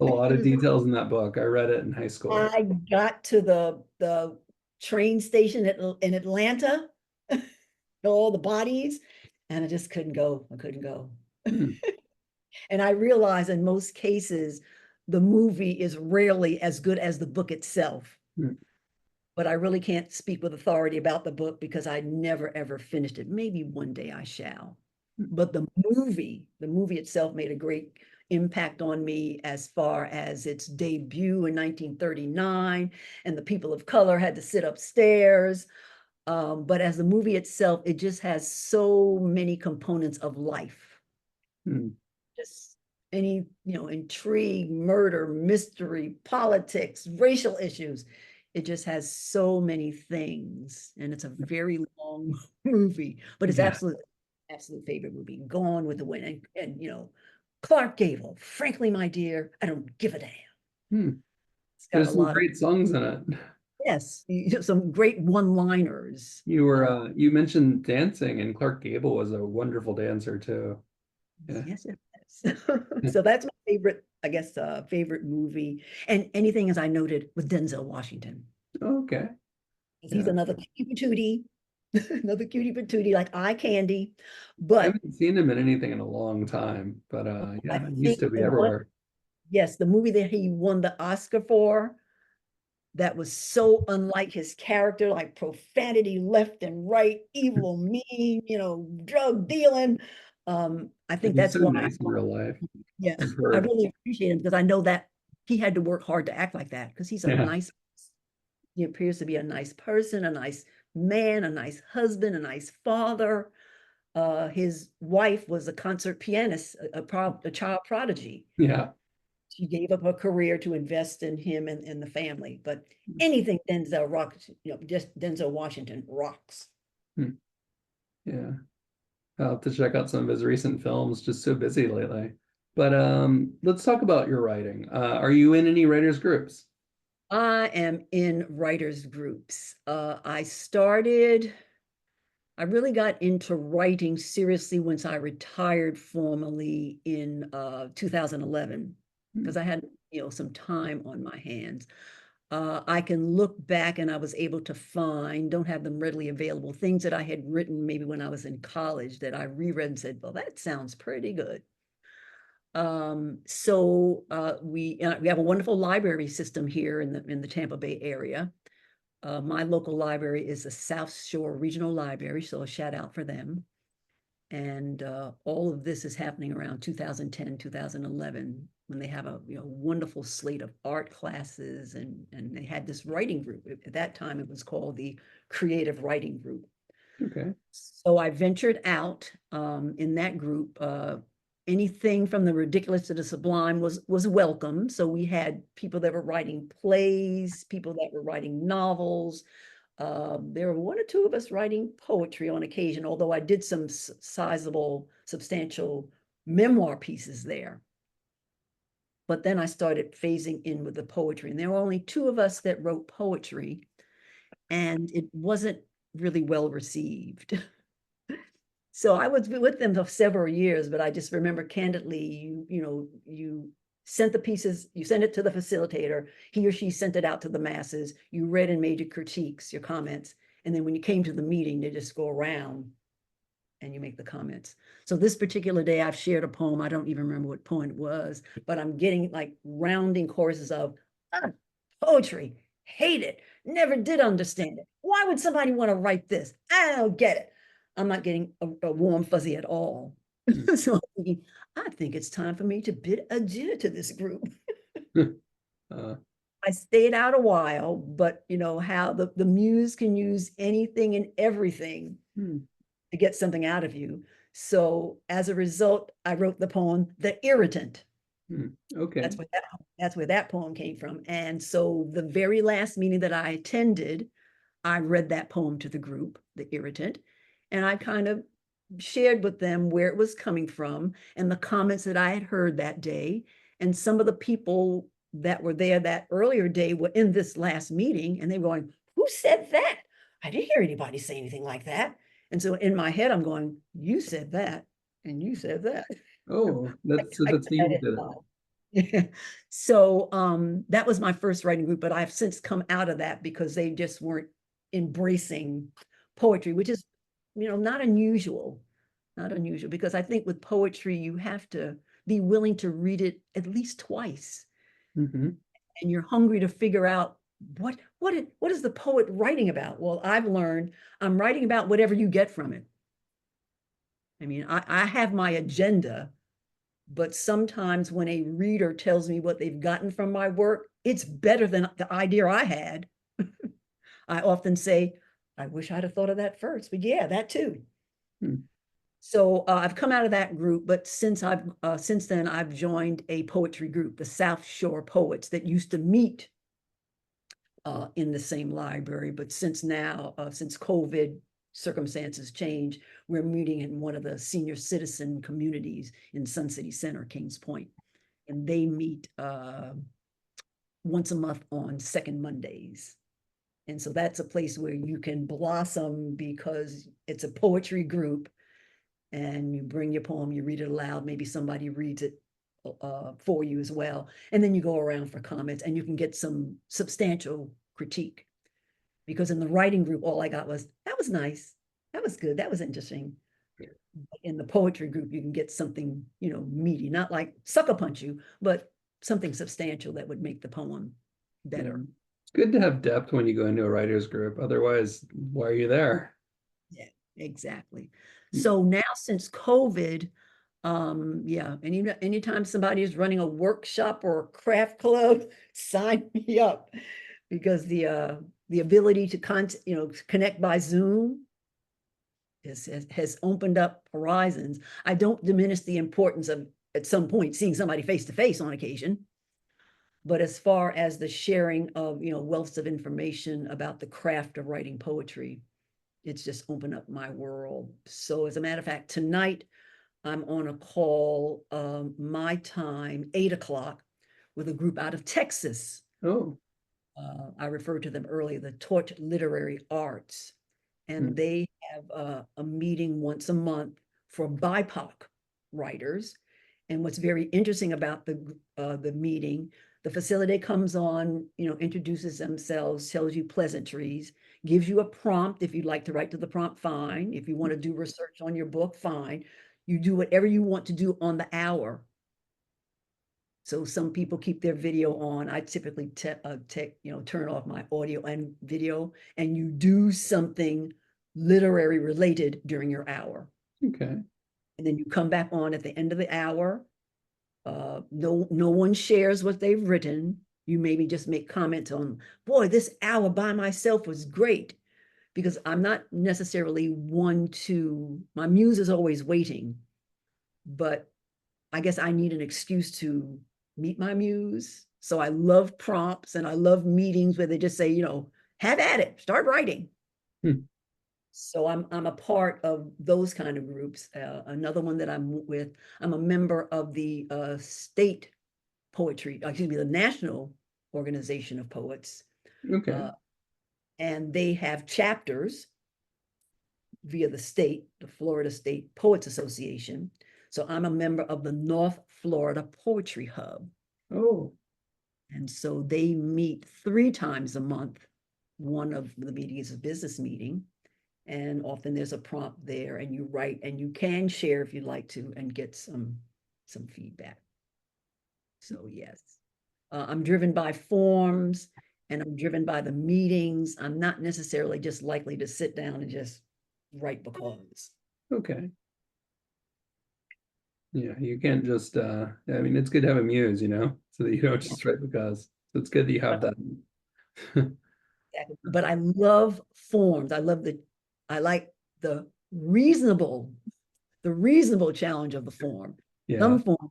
A lot It of was, details in that book. I read it in high school. I got to the train station in Atlanta, all the bodies, and I just couldn't go. I couldn't go. Hmm. And I realize in most cases, the movie is rarely as good as the book itself. Hmm. But I really can't speak with authority about the book because I never ever finished it. Maybe one day I shall. But the movie itself made a great impact on me as far as its debut in 1939, and the people of color had to sit upstairs. But as the movie itself, it just has so many components of life. Hmm. Just any, intrigue, murder, mystery, politics, racial issues. It just has so many things, and it's a very long movie, but it's Yeah. absolute favorite movie. Gone with the Wind, and Clark Gable. Frankly, my dear, I don't give a damn. Hmm. It's got a There's some lot of great songs in it. yes, some great one-liners. You mentioned dancing, and Clark Gable was a wonderful dancer too. Yeah. Yes, yes. So that's my favorite, I guess, favorite movie. And anything, as I noted, with Denzel Washington. Okay. 'Cause he's Yeah. another cutie patootie, another cutie patootie like eye candy. I But haven't seen him in anything in a long time, but I yeah, he used think to be everywhere. yes, the movie that he won the Oscar for, that was so unlike his character, like profanity left and right, evil, mean, drug dealing. I And think he's that's so why, nice in real life. yeah, I've I heard. really appreciate him because I know that he had to work hard to act like that because Yeah. he appears to be a nice person, a nice man, a nice husband, a nice father. His wife was a concert pianist, a child prodigy. Yeah. She gave up her career to invest in him and the family. But anything Denzel rocks, just Denzel Washington rocks. Hmm. Yeah. I'll have to check out some of his recent films, just so busy lately. But let's talk about your writing. Are you in any writers groups? I am in writers groups. I really got into writing seriously once I retired formally in 2011 Hmm. because I had, some time on my hands. I can look back and I was able to find, don't have them readily available, things that I had written maybe when I was in college that I reread and said, well, that sounds pretty good. We have a wonderful library system here in the Tampa Bay area. My local library is the South Shore Regional Library, so a shout out for them. And all of this is happening around 2010, 2011, when they have a wonderful slate of art classes, and they had this writing group. At that time, it was called the Creative Writing Group. Okay. So I ventured out in that group anything from the ridiculous to the sublime was welcome. So we had people that were writing plays, people that were writing novels. There were one or two of us writing poetry on occasion, although I did some sizable, substantial memoir pieces there. But then I started phasing in with the poetry, and there were only two of us that wrote poetry, and it wasn't really well received. So I was with them for several years, but I just remember candidly, you sent the pieces, you sent it to the facilitator, he or she sent it out to the masses, you read and made your critiques, your comments, and then when you came to the meeting, they just go around and you make the comments. So this particular day, I've shared a poem. I don't even remember what poem it was, but I'm getting like rounding choruses of poetry, hate it, never did understand it. Why would somebody want to write this? I don't get it. I'm not getting a warm fuzzy at all. So I'm thinking, I think it's time for me to bid adieu to this group. I stayed out a while, but you know how the muse can use anything and everything to get something out of you. So as a result, I wrote the poem, The Irritant. Okay. That's where that poem came from. And so the very last meeting that I attended, I read that poem to the group, The Irritant, and I kind of shared with them where it was coming from and the comments that I had heard that day. And some of the people that were there that earlier day were in this last meeting, and they were going, who said that? I didn't hear anybody say anything like that. And so in my head, I'm going, you said that, and you said that. Oh, that's the you did it. So that was my first writing group, but I've since come out of that because they just weren't embracing poetry, which is, not unusual, because I think with poetry, you have to be willing to read it at least twice. And you're hungry to figure out what is the poet writing about? Well, I've learned I'm writing about whatever you get from it. I mean, I have my agenda, but sometimes when a reader tells me what they've gotten from my work, it's better than the idea I had. I often say, I wish I'd have thought of that first, but yeah, that too. So I've come out of that group, but since then I've joined a poetry group, the South Shore Poets, that used to meet in the same library. But since COVID circumstances change, we're meeting in one of the senior citizen communities in Sun City Center, Kings Point, and they meet once a month on second Mondays. And so that's a place where you can blossom because it's a poetry group, and you bring your poem, you read it aloud, maybe somebody reads it for you as well. And then you go around for comments and you can get some substantial critique. Because in the writing group, all I got was, that was nice, that was good, that was interesting. In the poetry group, you can get something, meaty, not like sucker punch you, but something substantial that would make the poem better. It's good to have depth when you go into a writer's group. Otherwise, why are you there? Yeah, exactly. So now since COVID, anytime somebody is running a workshop or a craft club, sign me up, because the ability to connect by Zoom has opened up horizons. I don't diminish the importance of at some point seeing somebody face to face on occasion, but as far as the sharing of wealths of information about the craft of writing poetry, it's just opened up my world. So as a matter of fact, tonight I'm on a call, my time, 8 o'clock, with a group out of Texas. Oh. I referred to them earlier, the Torch Literary Arts. And they have a meeting once a month for BIPOC writers. And what's very interesting about the meeting, the facilitator comes on, introduces themselves, tells you pleasantries, gives you a prompt. If you'd like to write to the prompt, fine. If you want to do research on your book, fine. You do whatever you want to do on the hour. So some people keep their video on. I typically turn off my audio and video, and you do something literary related during your hour. Okay. And then you come back on at the end of the hour. No one shares what they've written. You maybe just make comments on, boy, this hour by myself was great, because I'm not necessarily my muse is always waiting, but I guess I need an excuse to meet my muse. So I love prompts and I love meetings where they just say, have at it, start writing. Hmm. So I'm a part of those kind of groups. Another one that I'm with, I'm a member of the state poetry, excuse me, the National Organization of Poets. Okay. Uh, and they have chapters via the state, the Florida State Poets Association. So I'm a member of the North Florida Poetry Hub. Oh, And so they meet 3 times a month. One of the meetings is a business meeting. And often there's a prompt there and you write and you can share if you'd like to and get some feedback. So yes, I'm driven by forms and I'm driven by the meetings. I'm not necessarily just likely to sit down and just write because. okay. Yeah, you can't just I mean it's good to have a muse, so that you don't just write because. So it's good that you have that. But I love forms. I like the reasonable, challenge of the form. Yeah. Some form,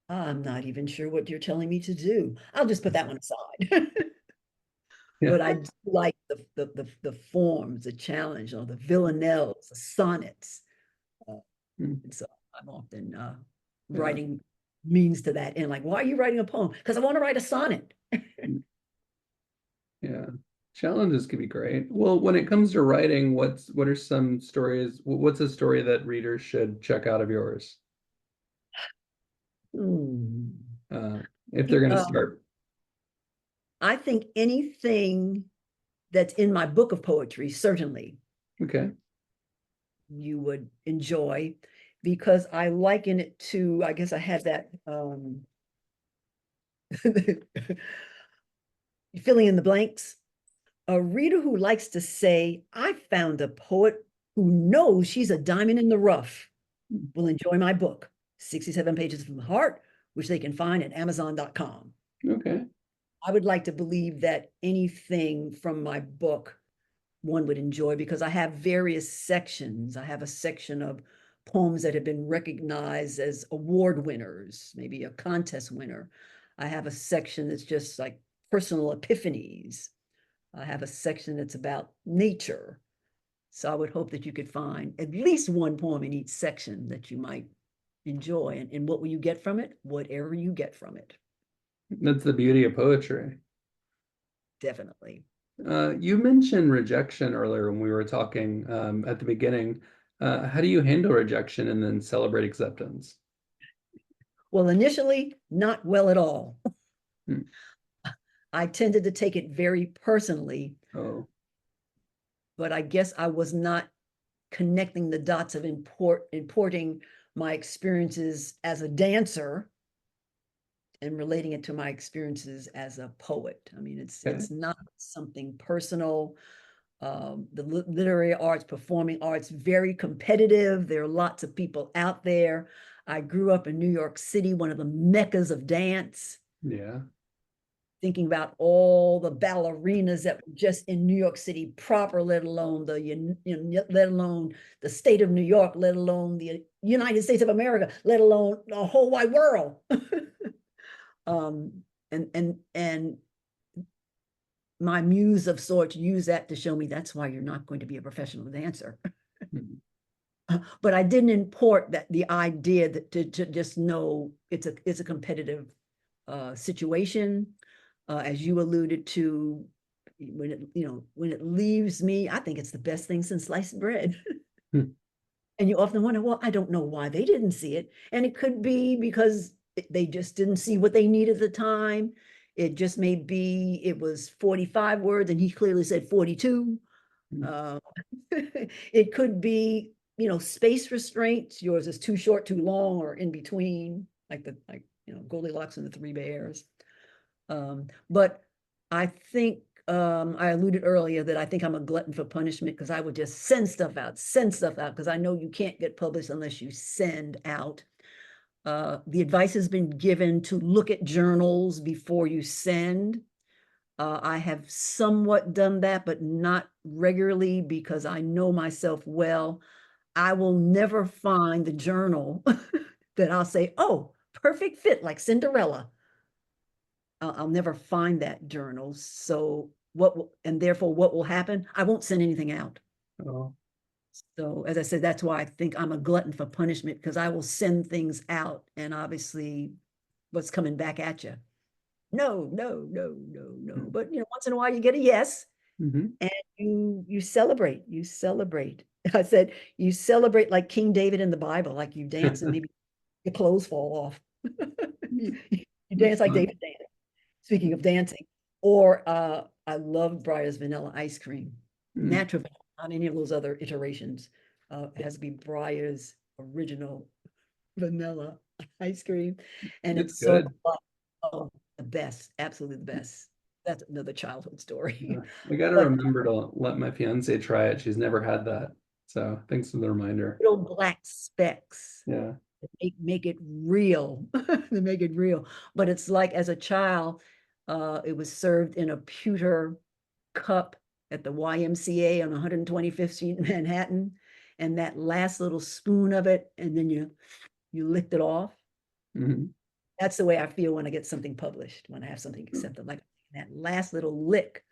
I'm not even sure what you're telling me to do. I'll just put that one aside. Yeah. But I do like the forms, the challenge, or the villanelles, the sonnets. Uh, Mm. and so I'm often Yeah. writing means to that. And like, why are you writing a poem? Because I want to write a sonnet. Yeah. Challenges can be great. Well, when it comes to writing, what are some stories? What's a story that readers should check out of yours? Hmm. Uh, if they're going to Uh, start. I think anything that's in my book of poetry, certainly Okay. you would enjoy because I liken it to, I guess I had that filling in the blanks. A reader who likes to say, I found a poet who knows she's a diamond in the rough will enjoy my book, 67 Pages from the Heart, which they can find at Amazon.com. Okay. I would like to believe that anything from my book one would enjoy because I have various sections. I have a section of poems that have been recognized as award winners, maybe a contest winner. I have a section that's just like personal epiphanies. I have a section that's about nature. So I would hope that you could find at least one poem in each section that you might enjoy. And what will you get from it? Whatever you get from it, That's the beauty of poetry. definitely. You mentioned rejection earlier when we were talking at the beginning. How do you handle rejection and then celebrate acceptance? Well, initially, not well at all. Hmm. I tended to take it very personally, Oh, but I guess I was not connecting the dots of importing my experiences as a dancer and relating it to my experiences as a poet. I mean, okay. it's not something personal. The literary arts, performing arts, very competitive. There are lots of people out there. I grew up in New York City, one of the meccas of dance. Yeah. Thinking about all the ballerinas that were just in New York City proper, let alone let alone the state of New York, let alone the United States of America, let alone the whole wide world. um, and my muse of sorts used that to show me that's why you're not going to be a professional dancer. Hmm. But I didn't import that the idea that to just know it's a competitive situation. As you alluded to, when it leaves me, I think it's the best thing since sliced bread. Hmm. And you often wonder, well, I don't know why they didn't see it. And it could be because they just didn't see what they needed at the time. It just may be it was 45 words and he clearly said 42. Hmm. Uh, it could be, space restraints. Yours is too short, too long, or in between, like Goldilocks and the Three Bears. But I think I alluded earlier that I think I'm a glutton for punishment because I would just send stuff out, because I know you can't get published unless you send out. The advice has been given to look at journals before you send. I have somewhat done that, but not regularly because I know myself well. I will never find the journal that I'll say, oh, perfect fit, like Cinderella. I'll never find that journal. So and therefore what will happen? I won't send anything out. Oh, So as I said, that's why I think I'm a glutton for punishment, because I will send things out and obviously what's coming back at you. No, no, no, no, no. mm, But once in a while you get a yes, mhm. and you celebrate. You celebrate. I said you celebrate like King David in the Bible, like you dance and maybe your clothes fall off. You That's dance like fun. David danced. Speaking of dancing, or I love Breyer's vanilla ice cream, Mm, natural vanilla, not any of those other iterations. It has to be Breyer's original vanilla ice cream, and it's it's served good. up. Oh, the best, absolutely the best. That's another childhood Yeah. story. I got to But remember to let my fiance try it. She's never had that. So thanks for the reminder. little black specks Yeah. make it real. They make it real. But it's like as a child, it was served in a pewter cup at the YMCA on 125th Street in Manhattan. And that last little spoon of it, and then you licked it off. Mhm. That's the way I feel when I get something published, when I have something accepted, like that last little lick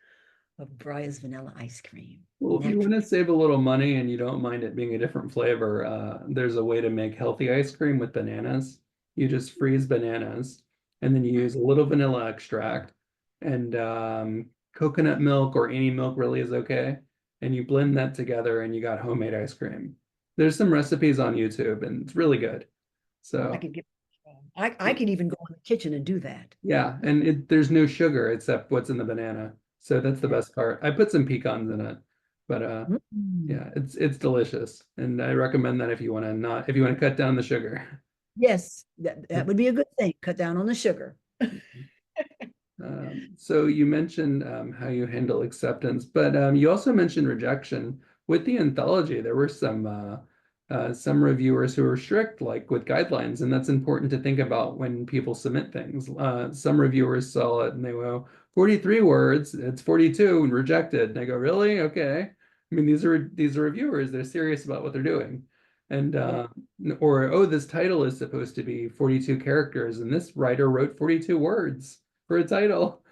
of Breyer's vanilla ice cream. Well, if you Natural. want to save a little money and you don't mind it being a different flavor, there's a way to make healthy ice cream with bananas. You just freeze bananas and then you use a little vanilla extract and coconut milk or any milk really is okay. And you blend that together and you got homemade ice cream. There's some recipes on YouTube and it's really good. I So, could give. I could even go in the kitchen and do that. yeah, and there's no sugar except what's in the banana. So that's the Yeah. best part. I put some pecans in it, but Mm. yeah, it's delicious, and I recommend that if you want to cut down the sugar. Yes, that would be a good thing. Cut down on the sugar. So you mentioned how you handle acceptance, but you also mentioned rejection. With the anthology, there were some reviewers who were strict, like with guidelines, and that's important to think about when people submit things. Some reviewers saw it and they go, 43 words, it's 42 and rejected. And I go, really? Okay. I mean, these are reviewers, they're serious about what they're doing. And Yeah. or oh, this title is supposed to be 42 characters, and this writer wrote 42 words for a title.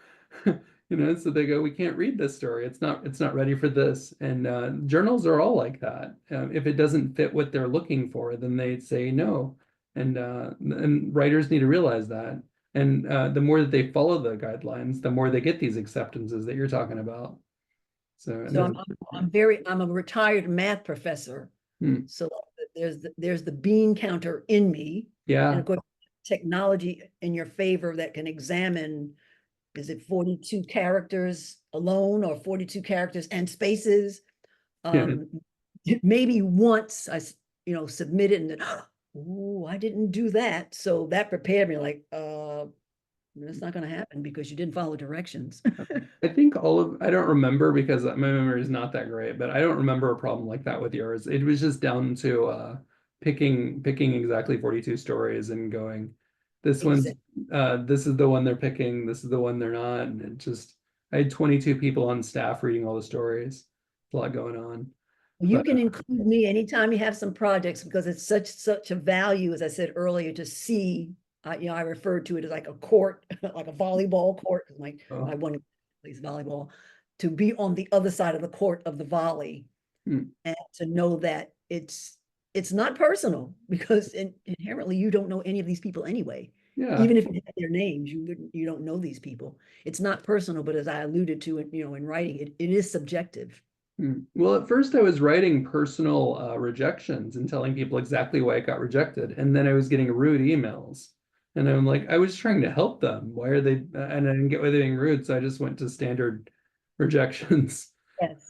So they go, we can't read this story. It's not ready for this. And journals are all like that. If it doesn't fit what they're looking for, then they say no. And writers need to realize that. And the more that they follow the guidelines, the more they get these acceptances that you're talking about. So, and So there's, I'm a retired math professor. hmm, So there's the bean counter in me. And yeah, of course, technology in your favor that can examine, is it 42 characters alone or 42 characters and spaces? yeah, Um, maybe once submitted and then, oh, I didn't do that. So that prepared me like, that's not going to happen because you didn't follow directions. I don't remember because my memory is not that great, but I don't remember a problem like that with yours. It was just down to picking exactly 42 stories and going, this one's Exactly. this is the one they're picking, this is the one they're not. And I had 22 people on staff reading all the stories. A lot going on. You But can include me anytime you have some projects because it's such a value, as I said earlier, to see. I refer to it as like a court, like a volleyball court. My oh, one plays volleyball, to be on the other side of the court of the volley hmm, and to know that it's not personal because inherently you don't know any of these people anyway. yeah. Even if you had their names, you don't know these people. It's not personal, but as I alluded to in writing, it is subjective. Well, at first I was writing personal rejections and telling people exactly why it got rejected, and then I was getting rude emails, and I'm like, I was trying to help them. Why are they? And I didn't get why they're being rude, so I just went to standard rejections. Yes.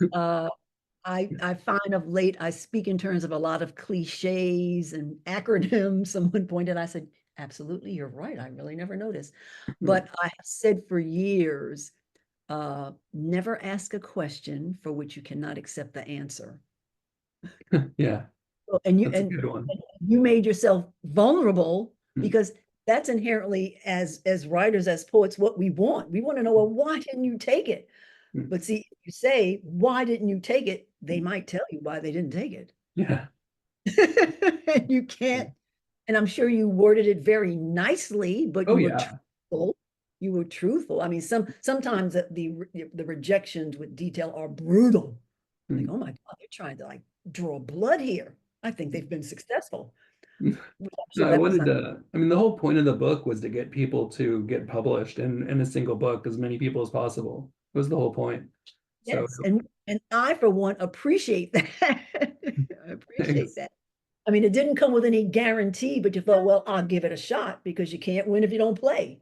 I find of late I speak in terms of a lot of cliches and acronyms. Someone pointed, I said, absolutely, you're right. I really never noticed. But I have said for years, never ask a question for which you cannot accept the answer. Yeah, And that's a good one. you made yourself vulnerable because that's inherently as writers, as poets, what we want. We want to know, well, why didn't you take it? But see, if you say, why didn't you take it? They might tell you why they didn't take it. Yeah. And you can't And I'm sure you worded it very nicely, but Oh you were yeah. truthful. You were truthful. I mean, sometimes the rejections with detail are brutal. Like, Hmm. oh my God, they're trying to like draw blood here. I think they've been successful. Which I'm No, sure I that was wanted not. to, I mean, the whole point of the book was to get people to get published in a single book, as many people as possible. Was the whole point. So Yes, and I for one appreciate that. I appreciate thanks. that. I mean, it didn't come with any guarantee, but you thought, well, I'll give it a shot because you can't win if you don't play.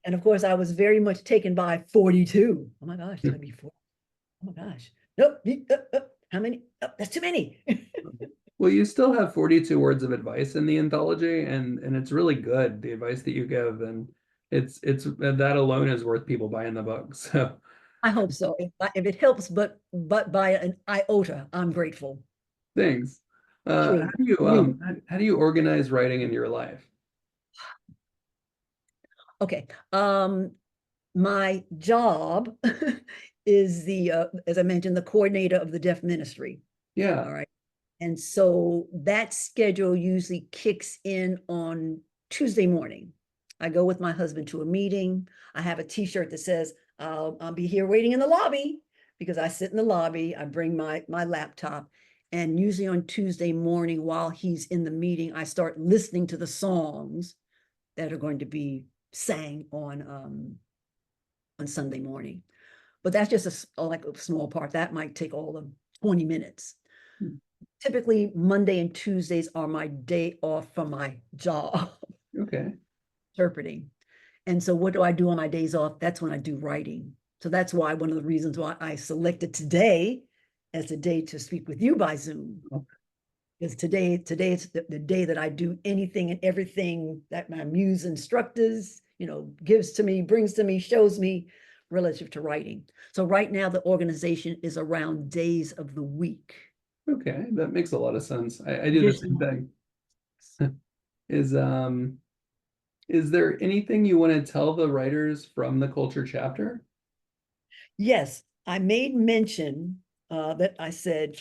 And of course, I was very much taken by 42. Oh my gosh, it's gonna be 4. Oh my gosh. Nope. How many? Oh, that's too many. Well, you still have 42 words of advice in the anthology, and it's really good, the advice that you give, and it's that alone is worth people buying the book. So I hope so. If it helps, but by an iota, I'm grateful. thanks. Truly, really. How do you organize writing in your life? Okay. My job is as I mentioned, the coordinator of the deaf ministry. Yeah. All right. And so that schedule usually kicks in on Tuesday morning. I go with my husband to a meeting. I have a t-shirt that says, I'll be here waiting in the lobby because I sit in the lobby. I bring my laptop. And usually on Tuesday morning, while he's in the meeting, I start listening to the songs that are going to be sang on Sunday morning. But that's just like a small part. That might take all of 20 minutes. Typically, Monday and Tuesdays are my day off from my job, Okay. interpreting. And so what do I do on my days off? That's when I do writing. So that's why one of the reasons why I selected today as a day to speak with you by Zoom. Because today is the day that I do anything and everything that my muse instructors, gives to me, brings to me, shows me relative to writing. So right now the organization is around days of the week. Okay, that makes a lot of sense. I do the same Traditional. thing. Is is there anything you want to tell the writers from the culture chapter? Yes, I made mention that I said,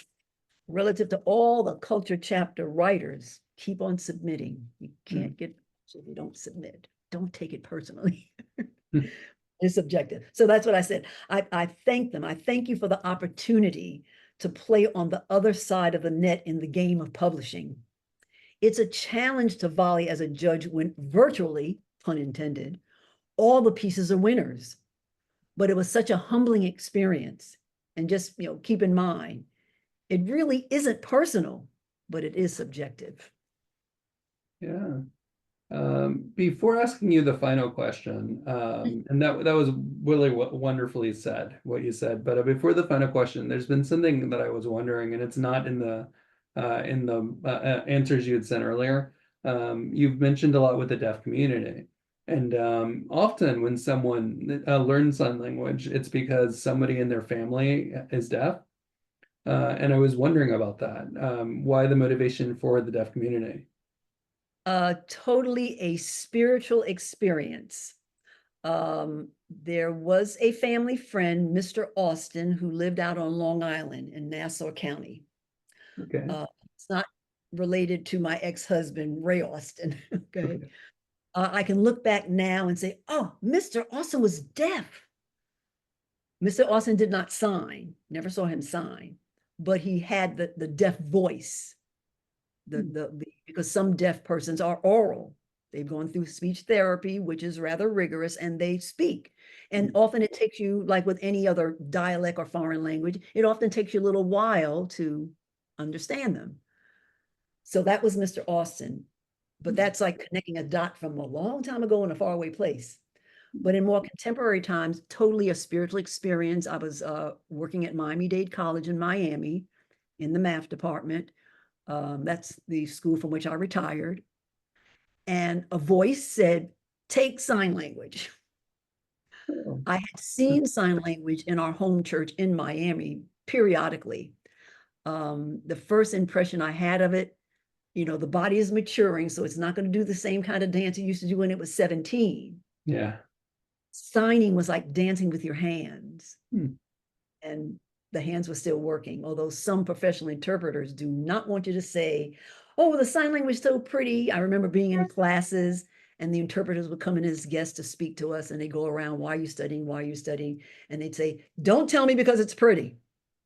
relative to all the culture chapter writers, keep on submitting. You Hmm. can't get if you don't submit. Don't take it personally. It's subjective. So that's what I said. I thank them. I thank you for the opportunity to play on the other side of the net in the game of publishing. It's a challenge to volley as a judge when virtually, pun intended, all the pieces are winners. But it was such a humbling experience. And just, keep in mind, it really isn't personal, but it is subjective. Yeah. Before asking you the final question, and that was really wonderfully said, what you said. But before the final question, there's been something that I was wondering, and it's not in the answers you had sent earlier. You've mentioned a lot with the deaf community, and often when someone learns sign language, it's because somebody in their family is deaf. And I was wondering about that. Why the motivation for the deaf community? Totally a spiritual experience. There was a family friend, Mr. Austin, who lived out on Long Island in Nassau County. Okay. It's not related to my ex-husband, Ray Austin. Okay. Okay. I can look back now and say, oh, Mr. Austin was deaf. Mr. Austin did not sign, never saw him sign, but he had the deaf voice. Because some deaf persons are oral. They've gone through speech therapy, which is rather rigorous, and they speak. And often it takes you, like with any other dialect or foreign language, it often takes you a little while to understand them. So that was Mr. Austin. But that's like connecting a dot from a long time ago in a faraway place. But in more contemporary times, totally a spiritual experience. I was working at Miami-Dade College in Miami in the math department. That's the school from which I retired. And a voice said, take sign language. Oh, I had seen sign language in our home church in Miami periodically. The first impression I had of it, the body is maturing, so it's not going to do the same kind of dance it used to do when it was 17. yeah. Signing was like dancing with your hands, Hmm. and the hands were still working, although some professional interpreters do not want you to say, Oh, the sign language is so pretty. I remember being in classes and the interpreters would come in as guests to speak to us and they go around, why are you studying? Why are you studying? And they'd say, don't tell me because it's pretty.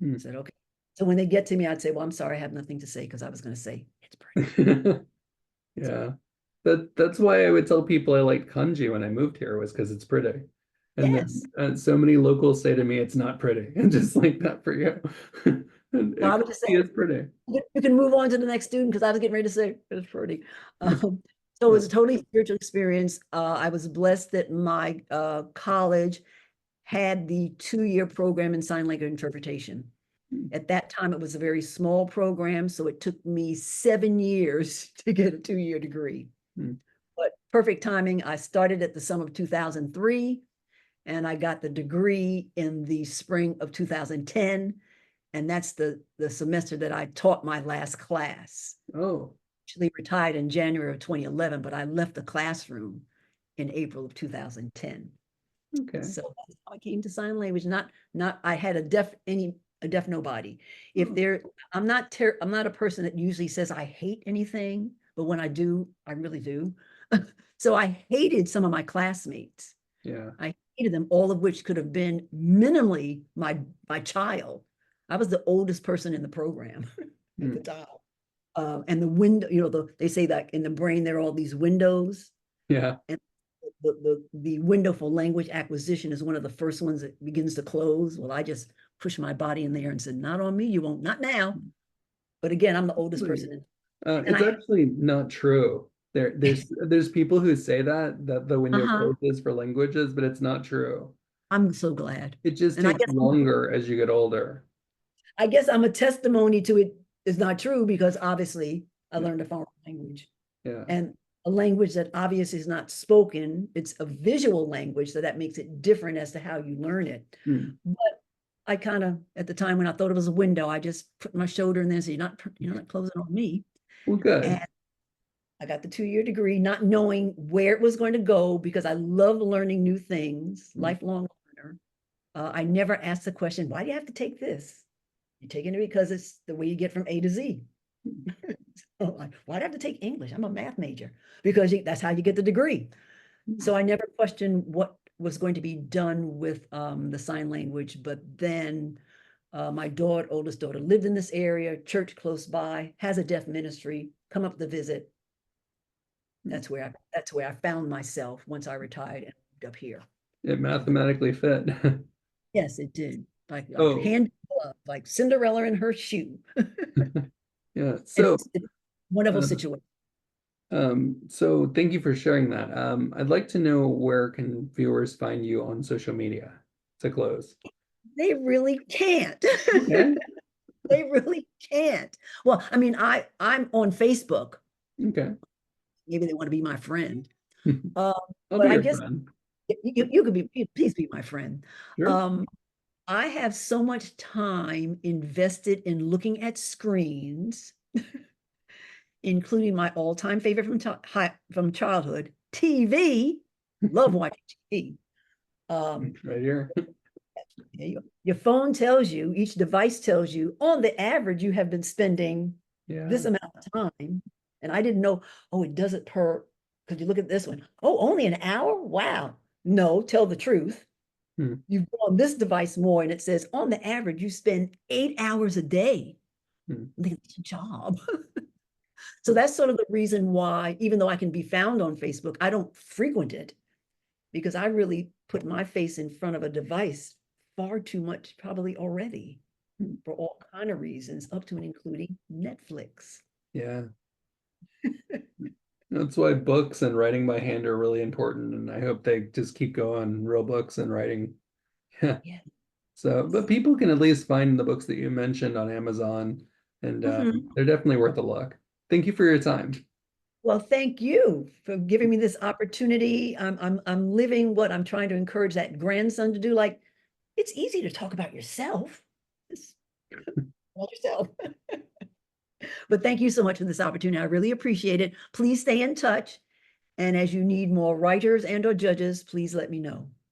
I said, okay. So when they get to me, I'd say, well, I'm sorry, I have nothing to say because I was going to say it's pretty. Yeah. That's why I would tell people I like kanji when I moved here, was because it's pretty. And then Yes. so many locals say to me it's not pretty, and just like that for you. And No, I it would just say, is pretty. you can move on to the next student because I was getting ready to say it's pretty. So it Yeah. was a totally spiritual experience. I was blessed that my college had the 2-year program in sign language interpretation. At that time, it was a very small program, so it took me 7 years to get a 2-year degree. Mm. But perfect timing. I started at the summer of 2003, and I got the degree in the spring of 2010. And that's the semester that I taught my last class. Oh, Actually retired in January of 2011, but I left the classroom in April of 2010. okay. So that's how I came to sign language. Not I had a deaf nobody. If Oh, there, I'm not a person that usually says I hate anything, but when I do, I really do. So I hated some of my classmates. yeah. I hated them, all of which could have been minimally my child. I was the oldest person in the program at the Mm. time. And the window, they say that in the brain there are all these windows, Yeah. and the window for language acquisition is one of the first ones that begins to close. Well, I just pushed my body in there and said, "Not on me, you won't, not now." But again, I'm the oldest Actually, person in, and it's actually not true. There's people who say that the window uh-huh. closes for languages, but it's not true. I'm so glad. It just And takes longer as you get older. I guess I'm a testimony to it is not true because obviously I Yeah. learned a foreign language Yeah. and a language that obviously is not spoken. It's a visual language, so that makes it different as to how you learn it. Mm. But I kind of, at the time when I thought it was a window, I just put my shoulder in there and said, you're not closing on me. Well, good. And I got the 2-year degree, not knowing where it was going to go because I love learning new things, Mm. lifelong learner. I never asked the question, why do you have to take this? You're taking it because it's the way you get from A to Z. So like, why do I have to take English? I'm a math major because that's how you get the degree. So I never questioned what was going to be done with the sign language. But then my oldest daughter, lived in this area, church close by, has a deaf ministry, come up to visit. That's where I found myself once I retired and moved up here. It To the mathematically fit. Yes, it did. Like Oh, hand in glove, like Cinderella in her shoe. yeah. And So, it's a wonderful uh, situation. so thank you for sharing that. I'd like to know, where can viewers find you on social media to close? They really can't. Okay. They really can't. Well, I mean, I'm on Facebook. Okay. Maybe they want to be my friend. Um, I'll but be I your guess friend. you could be, please be my friend. Sure. Um, I have so much time invested in looking at screens, including my all-time favorite from childhood, TV. Love watching TV. Um, Right here. your phone tells you, each device tells you, on the average, you have been spending Yeah. this amount of time. And I didn't know, oh, it does it per, because you look at this one, oh, only an hour? Wow. No, tell the truth. Hmm. You go on this device more, and it says, on the average, you spend 8 hours a day. Hmm. I think it's a job. So that's sort of the reason why, even though I can be found on Facebook, I don't frequent it because I really put my face in front of a device far too much probably already for all kind of reasons, up to and including Netflix. Yeah. That's why books and writing by hand are really important, and I hope they just keep going, real books and writing. Yeah. Yes. So, but people can at least find the books that you mentioned on Amazon, and Mhm. they're definitely worth a look. Thank you for your time. Well, thank you for giving me this opportunity. I'm living what I'm trying to encourage that grandson to do. Like, it's easy to talk about yourself. Just about yourself. But thank you so much for this opportunity. I really appreciate it. Please stay in touch. And as you need more writers and or judges, please let me know.